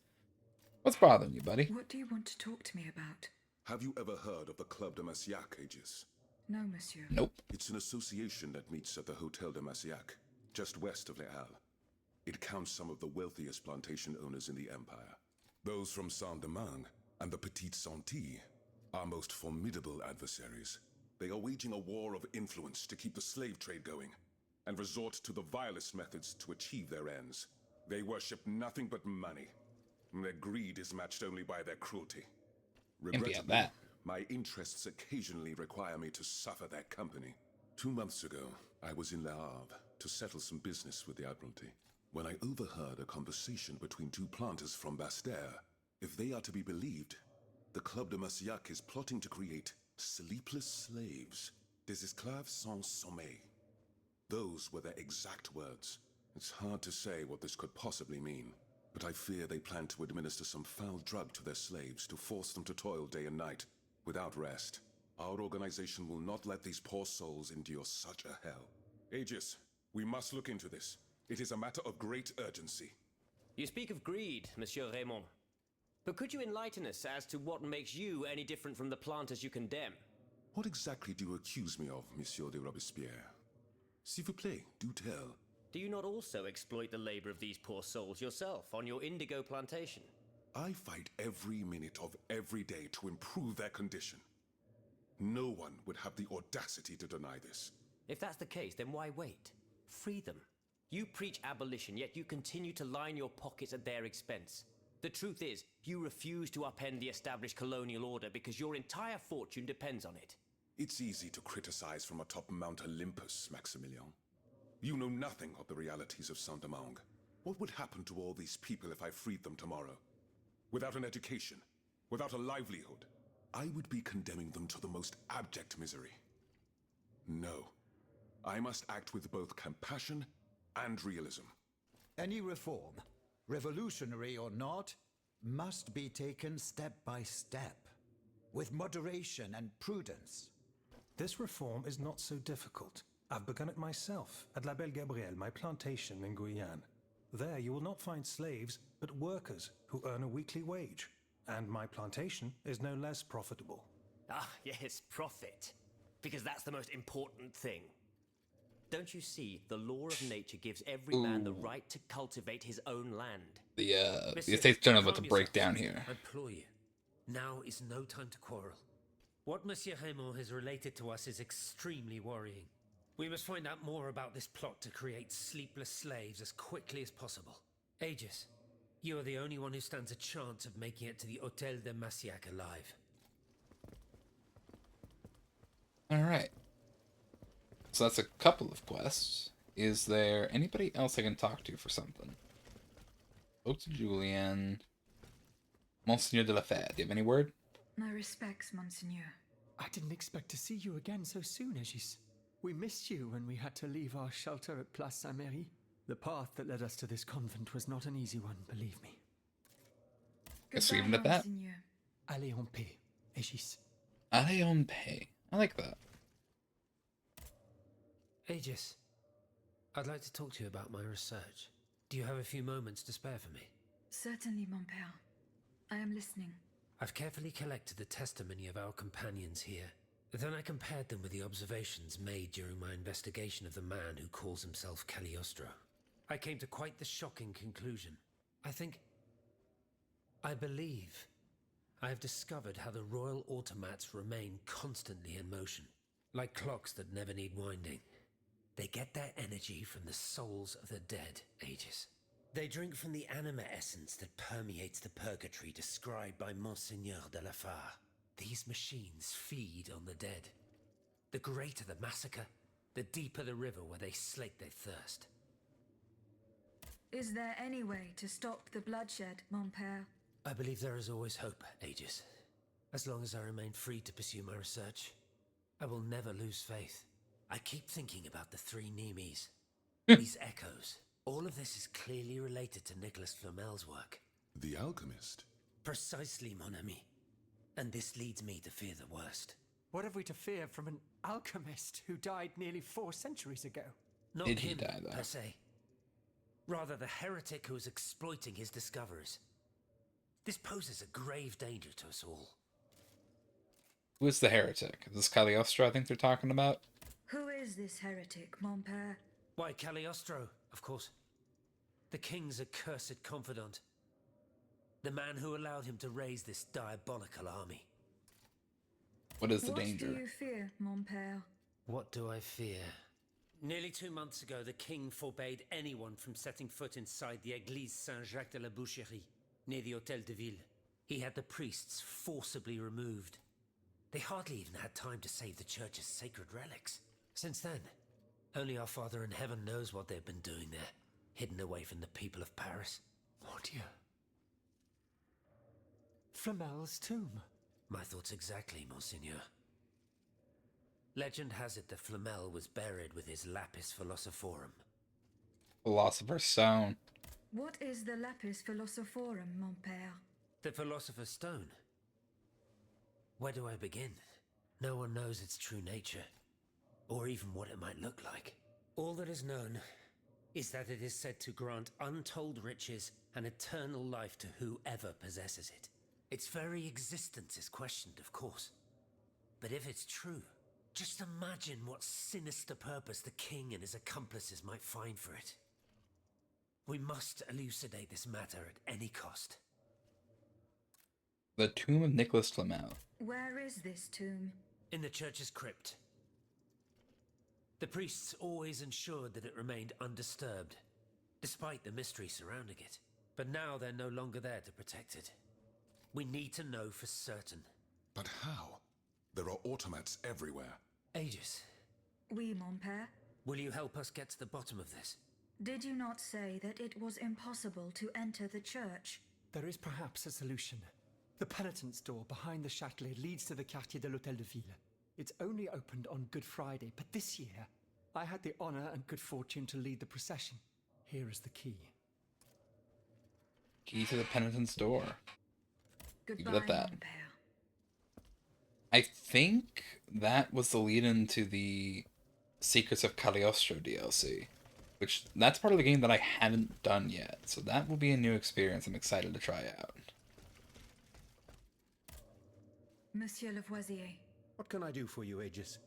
What's bothering you, buddy? What do you want to talk to me about? Have you ever heard of the Club de Massiac, Aegis? No, monsieur. Nope. It's an association that meets at the Hotel de Massiac, just west of Les Halles. It counts some of the wealthiest plantation owners in the Empire. Those from Saint-Domingue and the Petite Santé are most formidable adversaries. They are waging a war of influence to keep the slave trade going, and resort to the vilest methods to achieve their ends. They worship nothing but money. Their greed is matched only by their cruelty. Regrettably, my interests occasionally require me to suffer their company. 2 months ago, I was in Le Havre to settle some business with the Admiralty, when I overheard a conversation between 2 planters from Bastille. If they are to be believed, the Club de Massiac is plotting to create sleepless slaves, des esclaves sans sommeil. Those were their exact words. It's hard to say what this could possibly mean, but I fear they plan to administer some foul drug to their slaves to force them to toil day and night, without rest. Our organization will not let these poor souls endure such a hell. Aegis, we must look into this. It is a matter of great urgency. You speak of greed, Monsieur Raymond. But could you enlighten us as to what makes you any different from the planters you condemn? What exactly do you accuse me of, Monsieur de Robespierre? S'il vous plaît, do tell. Do you not also exploit the labor of these poor souls yourself on your indigo plantation? I fight every minute of every day to improve their condition. No one would have the audacity to deny this. If that's the case, then why wait? Free them. You preach abolition, yet you continue to line your pockets at their expense. The truth is, you refuse to upend the established colonial order because your entire fortune depends on it. It's easy to criticize from atop Mount Olympus, Maximilian. You know nothing of the realities of Saint-Domingue. What would happen to all these people if I freed them tomorrow? Without an education, without a livelihood, I would be condemning them to the most abject misery. No, I must act with both compassion and realism. Any reform, revolutionary or not, must be taken step by step, with moderation and prudence. This reform is not so difficult. I've begun it myself at La Belle Gabrielle, my plantation in Guyane. There you will not find slaves, but workers who earn a weekly wage. And my plantation is no less profitable. Ah, yes, profit. Because that's the most important thing. Don't you see, the law of nature gives every man the right to cultivate his own land. The estate's generally about to break down here. I implore you. Now is no time to quarrel. What Monsieur Raymond has related to us is extremely worrying. We must find out more about this plot to create sleepless slaves as quickly as possible. Aegis, you are the only one who stands a chance of making it to the Hôtel de Massiac alive. Alright. So that's a couple of quests. Is there anybody else I can talk to for something? Spoke to Julien. Monseigneur de la Fête, do you have any word? My respects, Monseigneur. I didn't expect to see you again so soon, Aegis. We missed you when we had to leave our shelter at Place Saint-Méry. The path that led us to this convent was not an easy one, believe me. Guess we leave it at that. Allez en paix, Aegis. Allez en paix. I like that. Aegis, I'd like to talk to you about my research. Do you have a few moments to spare for me? Certainly, mon père. I am listening. I've carefully collected the testimony of our companions here. Then I compared them with the observations made during my investigation of the man who calls himself Cagliostro. I came to quite the shocking conclusion. I believe I have discovered how the royal automats remain constantly in motion, like clocks that never need winding. They get their energy from the souls of the dead, Aegis. They drink from the anima essence that permeates the purgatory described by Monseigneur de la Fare. These machines feed on the dead. The greater the massacre, the deeper the river where they slake their thirst. Is there any way to stop the bloodshed, mon père? I believe there is always hope, Aegis. As long as I remain free to pursue my research, I will never lose faith. I keep thinking about the 3 Nemes. These echoes. All of this is clearly related to Nicholas Flamel's work. The alchemist? Precisely, mon ami. And this leads me to fear the worst. What have we to fear from an alchemist who died nearly 4 centuries ago? Not Did him, he die, though? per se. Rather, the heretic who is exploiting his discoveries. This poses a grave danger to us all. Who is the heretic? Is this Cagliostro I think they're talking about? Who is this heretic, mon père? Why, Cagliostro, of course. The king's accursed confidant. The man who allowed him to raise this diabolical army. What is the danger? What do you fear, mon père? What do I fear? Nearly 2 months ago, the king forbade anyone from setting foot inside the Église Saint-Jacques de la Boucherie, near the Hôtel de Ville. He had the priests forcibly removed. They hardly even had time to save the church's sacred relics. Since then, only our Father in Heaven knows what they've been doing there, hidden away from the people of Paris. Oh dear. Flamel's tomb. My thoughts exactly, Monseigneur. Legend has it that Flamel was buried with his Lapis Philosophorum. Philosopher's Stone. What is the Lapis Philosophorum, mon père? The Philosopher's Stone. Where do I begin? No one knows its true nature, or even what it might look like. All that is known is that it is said to grant untold riches and eternal life to whoever possesses it. Its very existence is questioned, of course. But if it's true, just imagine what sinister purpose the king and his accomplices might find for it. We must elucidate this matter at any cost. The tomb of Nicholas Flamel. Where is this tomb? In the church's crypt. The priests always ensured that it remained undisturbed, despite the mystery surrounding it. But now they're no longer there to protect it. We need to know for certain. But how? There are automats everywhere. Aegis, Oui, mon père. will you help us get to the bottom of this? Did you not say that it was impossible to enter the church? There is perhaps a solution. The penitent's door behind the Châtelet leads to the Quartier de l'Hôtel de Ville. It's only opened on Good Friday, but this year, I had the honor and good fortune to lead the procession. Here is the key. Key to the penitent's door. Goodbye, Leave it at that. mon père. I think that was the lead-in to the Secrets of Cagliostro DLC, which that's part of the game that I haven't done yet, so that will be a new experience I'm excited to try out. Monsieur Lavoisier, What can I do for you, Aegis?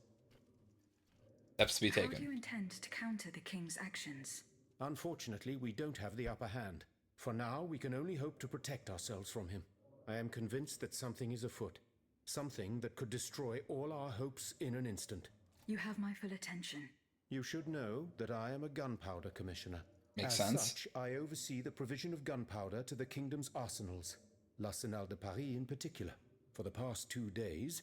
Steps to be how do you taken. intend to counter the king's actions? Unfortunately, we don't have the upper hand. For now, we can only hope to protect ourselves from him. I am convinced that something is afoot. Something that could destroy all our hopes in an instant. You have my full attention. You should know that I am a gunpowder commissioner. Makes As sense. such, I oversee the provision of gunpowder to the kingdom's arsenals, l'Arsenal de Paris in particular. For the past 2 days,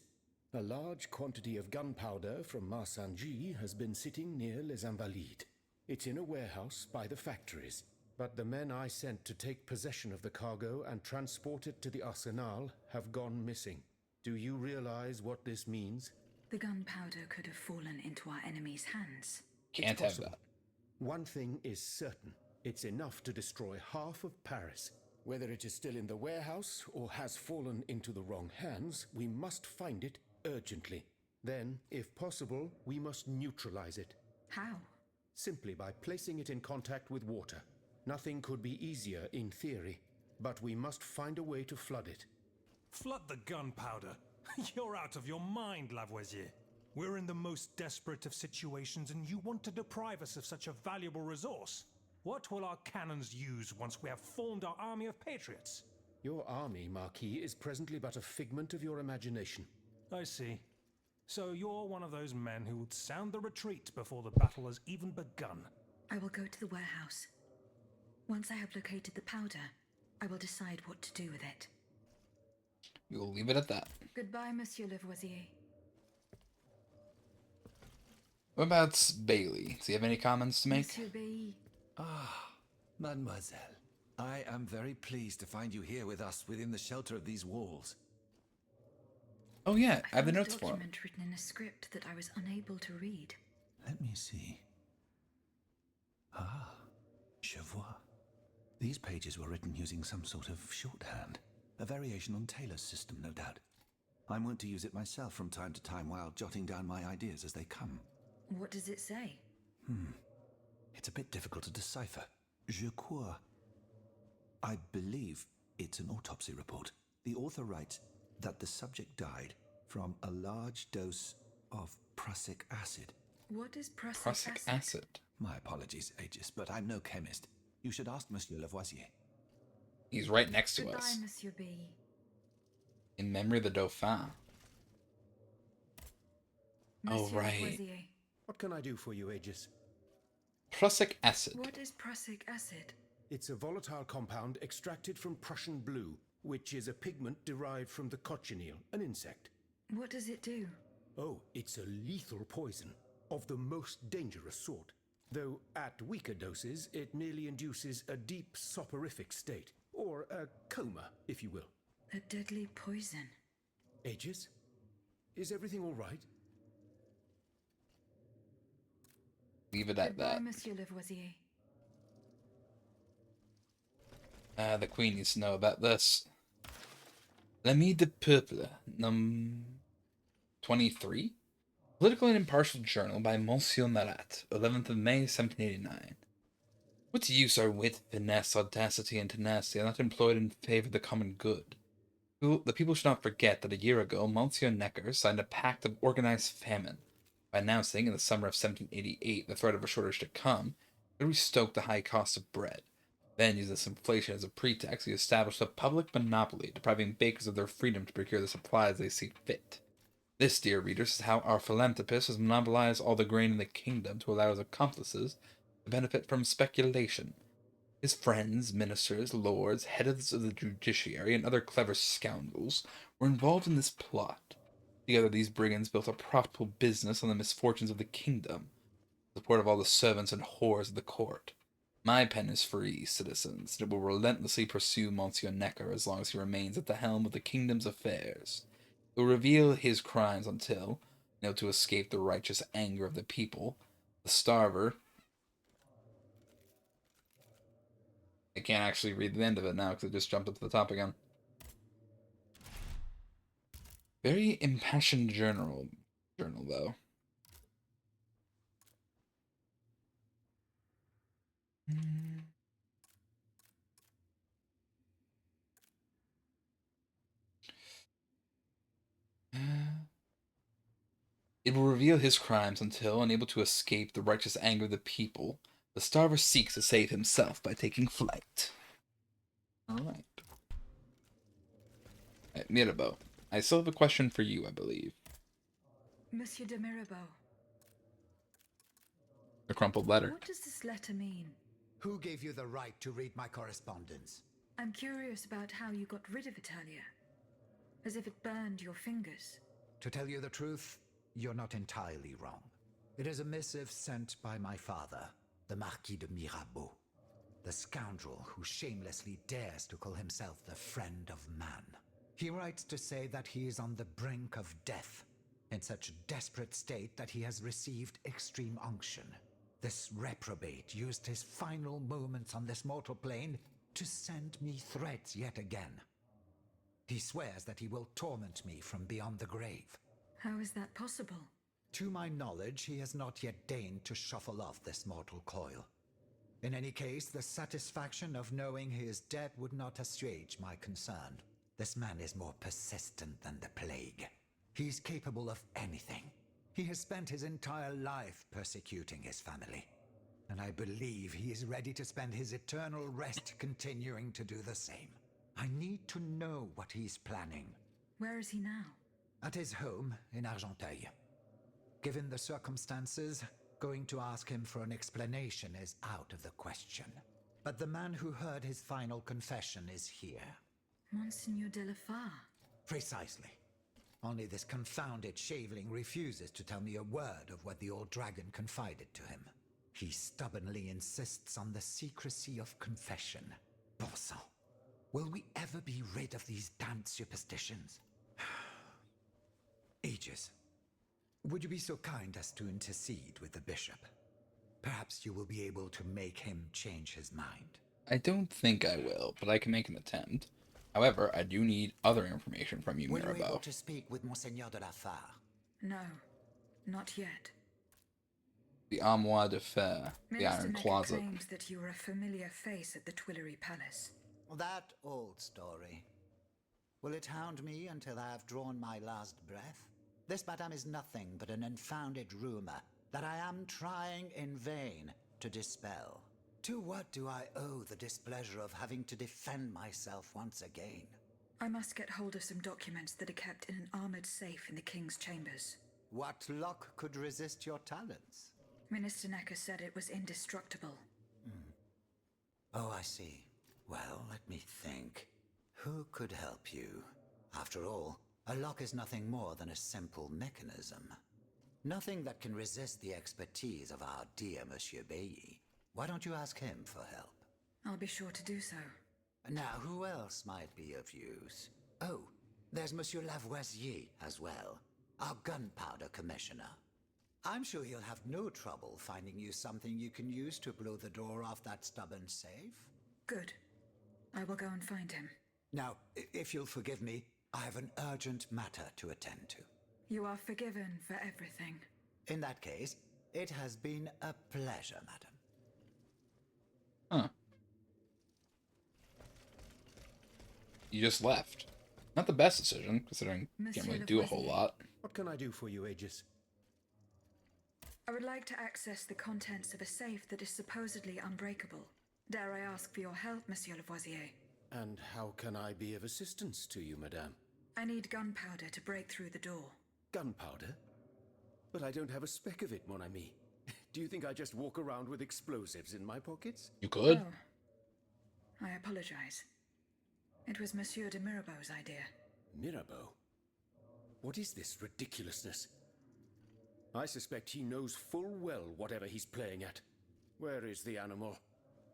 a large quantity of gunpowder from Marsangy has been sitting near Les Invalides. It's in a warehouse by the factories. But the men I sent to take possession of the cargo and transport it to the Arsenal have gone missing. Do you realize what this means? The gunpowder could have fallen into our enemy's hands. Can't It's have possible. that. One thing is certain. It's enough to destroy half of Paris. Whether it is still in the warehouse or has fallen into the wrong hands, we must find it urgently. Then, if possible, we must neutralize it. How? Simply by placing it in contact with water. Nothing could be easier in theory, but we must find a way to flood it. Flood the gunpowder? You're out of your mind, Lavoisier. We're in the most desperate of situations, and you want to deprive us of such a valuable resource. What will our cannons use once we have formed our army of patriots? Your army, Marquis, is presently but a figment of your imagination. I see. So you're one of those men who would sound the retreat before the battle has even begun. I will go to the warehouse. Once I have located the powder, I will decide what to do with it. We will leave it at that. Goodbye, Monsieur Lavoisier. What about Bailey? Does he have any comments to make? Monsieur Bailly. Ah, mademoiselle. I am very pleased to find you here with us within the shelter of these walls. Oh yeah, I have the found a notes for him. document written in a script that I was unable to read. Let me see. Ah, je vois. These pages were written using some sort of shorthand. A variation on Taylor's system, no doubt. I'm wont to use it myself from time to time while jotting down my ideas as they come. What does it say? It's a bit difficult to decipher. Je crois. I believe it's an autopsy report. The author writes that the subject died from a large dose of prussic acid. What is prussic Prussic acid. My apologies, Aegis, but I'm no chemist. You should ask Monsieur Lavoisier. He's right next to Goodbye, us. Monsieur B. In memory of the Dauphin. Oh, Monsieur right. Lavoisier. What can I do for you, Aegis? Prussic acid. What is prussic acid? It's a volatile compound extracted from Prussian blue, which is a pigment derived from the cochineal, an insect. What does it do? Oh, it's a lethal poison, of the most dangerous sort. Though at weaker doses, it merely induces a deep soporific state, or a coma, if you will. A deadly poison. Aegis? Is everything all right? Leave it at Goodbye, that. Monsieur Lavoisier. The Queen needs to know about this. L'Ami de Peuple, num 23? Political and Impartial Journal by Monsieur Marat, 11th of May, 1789. What use are wit, finesse, audacity, and tenacity are not employed in favor of the common good? The people should not forget that a year ago, Monsieur Necker signed a pact of organized famine, by announcing, in the summer of 1788, the threat of a shortage to come, to restoke the high cost of bread. Then, using this inflation as a pretext, he established a public monopoly, depriving bakers of their freedom to procure the supplies they see fit. This, dear readers, is how our philanthropist has monopolized all the grain in the kingdom to allow his accomplices to benefit from speculation. His friends, ministers, lords, heads of the judiciary, and other clever scoundrels were involved in this plot. Together, these brigands built a profitable business on the misfortunes of the kingdom, the support of all the servants and whores of the court. My pen is free, citizens, and it will relentlessly pursue Monsieur Necker as long as he remains at the helm of the kingdom's affairs. It will reveal his crimes until, to escape the righteous anger of the people, the starver... I can't actually read the end of it now because it just jumped up to the top again. Very impassioned journal though. It will reveal his crimes until, unable to escape the righteous anger of the people, the starver seeks to save himself by taking flight. Alright. Mirabeau, I still have a question for you, I believe. Monsieur de Mirabeau. The crumpled letter. What does this letter mean? Who gave you the right to read my correspondence? I'm curious about how you got rid of Italia. As if it burned your fingers. To tell you the truth, you're not entirely wrong. It is a missive sent by my father, the Marquis de Mirabeau, the scoundrel who shamelessly dares to call himself the friend of man. He writes to say that he is on the brink of death, in such a desperate state that he has received extreme unction. This reprobate used his final moments on this mortal plane to send me threats yet again. He swears that he will torment me from beyond the grave. How is that possible? To my knowledge, he has not yet deigned to shuffle off this mortal coil. In any case, the satisfaction of knowing he is dead would not assuage my concern. This man is more persistent than the plague. He's capable of anything. He has spent his entire life persecuting his family. And I believe he is ready to spend his eternal rest continuing to do the same. I need to know what he's planning. Where is he now? At his home in Argenteuil. Given the circumstances, going to ask him for an explanation is out of the question. But the man who heard his final confession is here. Monseigneur de la Fare. Precisely. Only this confounded shaveling refuses to tell me a word of what the old dragon confided to him. He stubbornly insists on the secrecy of confession. Bon sang. Will we ever be rid of these damned superstitions? Aegis, would you be so kind as to intercede with the bishop? Perhaps you will be able to make him change his mind. I don't think I will, but I can make an attempt. However, I do need other information from you, Mirabeau. Were you able to speak with Monseigneur de la Fare? No, not yet. The Armoire de Fer, the Minister Iron Necker Closet. claims that you were a familiar face at the Tuileries Palace. That old story. Will it hound me until I have drawn my last breath? This, madame, is nothing but an unfounded rumor that I am trying in vain to dispel. To what do I owe the displeasure of having to defend myself once again? I must get hold of some documents that are kept in an armored safe in the king's chambers. What lock could resist your talents? Minister Necker said it was indestructible. Oh, I see. Well, let me think. Who could help you? After all, a lock is nothing more than a simple mechanism. Nothing that can resist the expertise of our dear Monsieur Bailly. Why don't you ask him for help? I'll be sure to do so. Now, who else might be of use? Oh, there's Monsieur Lavoisier as well, our gunpowder commissioner. I'm sure he'll have no trouble finding you something you can use to blow the door off that stubborn safe. Good. I will go and find him. Now, if you'll forgive me, I have an urgent matter to attend to. You are forgiven for everything. In that case, it has been a pleasure, madam. Huh. You just left. Not the best decision, considering you can't really do a whole lot. What can I do for you, Aegis? I would like to access the contents of a safe that is supposedly unbreakable. Dare I ask for your help, Monsieur Lavoisier? And how can I be of assistance to you, madame? I need gunpowder to break through the door. Gunpowder? But I don't have a speck of it, mon ami. Do you think I just walk around with explosives in my pockets? You could. Oh. I apologize. It was Monsieur de Mirabeau's idea. Mirabeau? What is this ridiculousness? I suspect he knows full well whatever he's playing at. Where is the animal?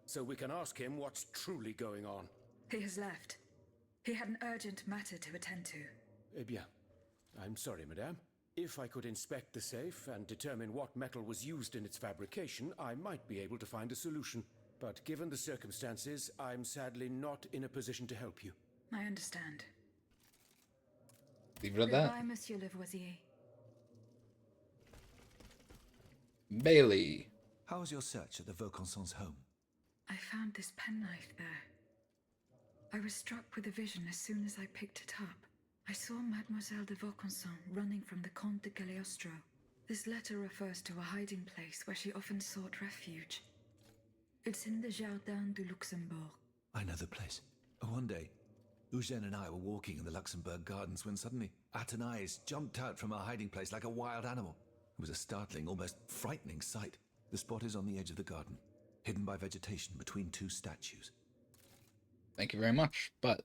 So we can ask him what's truly going on. He has left. He had an urgent matter to attend to. Eh bien, I'm sorry, madame. If I could inspect the safe and determine what metal was used in its fabrication, I might be able to find a solution. But given the circumstances, I'm sadly not in a position to help you. I understand. Leave it at that. Goodbye, Monsieur Lavoisier. Bailey. How was your search at the Vaucanson's home? I found this penknife there. I was struck with a vision as soon as I picked it up. I saw Mademoiselle de Vaucanson running from the Comte de Cagliostro. This letter refers to a hiding place where she often sought refuge. It's in the Jardin du Luxembourg. I know the place. One day, Eugène and I were walking in the Luxembourg gardens when suddenly Athénaïs jumped out from our hiding place like a wild animal. It was a startling, almost frightening sight. The spot is on the edge of the garden, hidden by vegetation between two statues. Thank you very much, but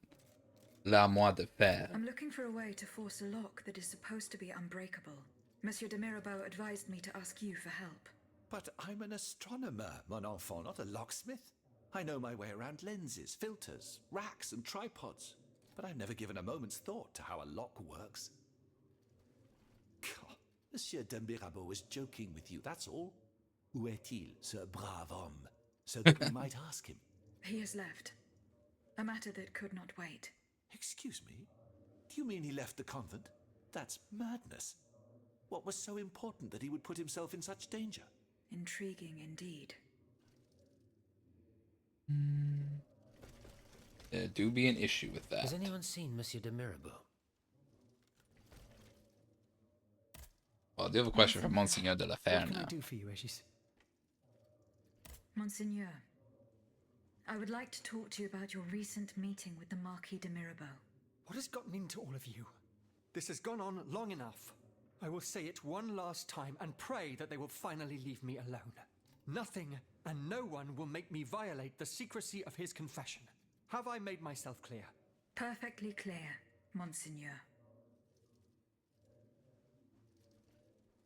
la moi de faire. I'm looking for a way to force a lock that is supposed to be unbreakable. Monsieur de Mirabeau advised me to ask you for help. But I'm an astronomer, mon enfant, not a locksmith. I know my way around lenses, filters, racks, and tripods. But I've never given a moment's thought to how a lock works. God, Monsieur de Mirabeau was joking with you, that's all. Où est-il, ce brave homme? So that we might ask him. He has left. A matter that could not wait. Excuse me? Do you mean he left the convent? That's madness. What was so important that he would put himself in such danger? Intriguing indeed. There do be an issue with that. Has anyone seen Monsieur de Mirabeau? Well, I do have a question for Monseigneur de la Fère What can now. I do for you, Aegis? Monseigneur, I would like to talk to you about your recent meeting with the Marquis de Mirabeau. What has gotten into all of you? This has gone on long enough. I will say it one last time and pray that they will finally leave me alone. Nothing and no one will make me violate the secrecy of his confession. Have I made myself clear? Perfectly clear, Monseigneur.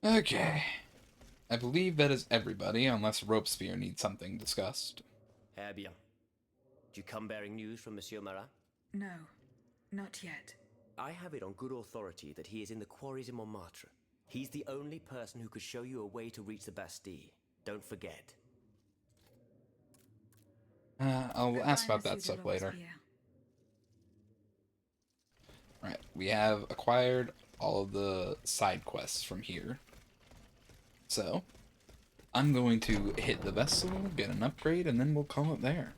Okay. I believe that is everybody, unless Robespierre needs something discussed. Eh bien. Do you come bearing news from Monsieur Marat? No, not yet. I have it on good authority that he is in the quarries in Montmartre. He's the only person who could show you a way to reach the Bastille. Don't forget. I'll ask about that stuff later. Right, we have acquired all of the side quests from here. So, I'm going to hit the vessel, get an upgrade, and then we'll call it there.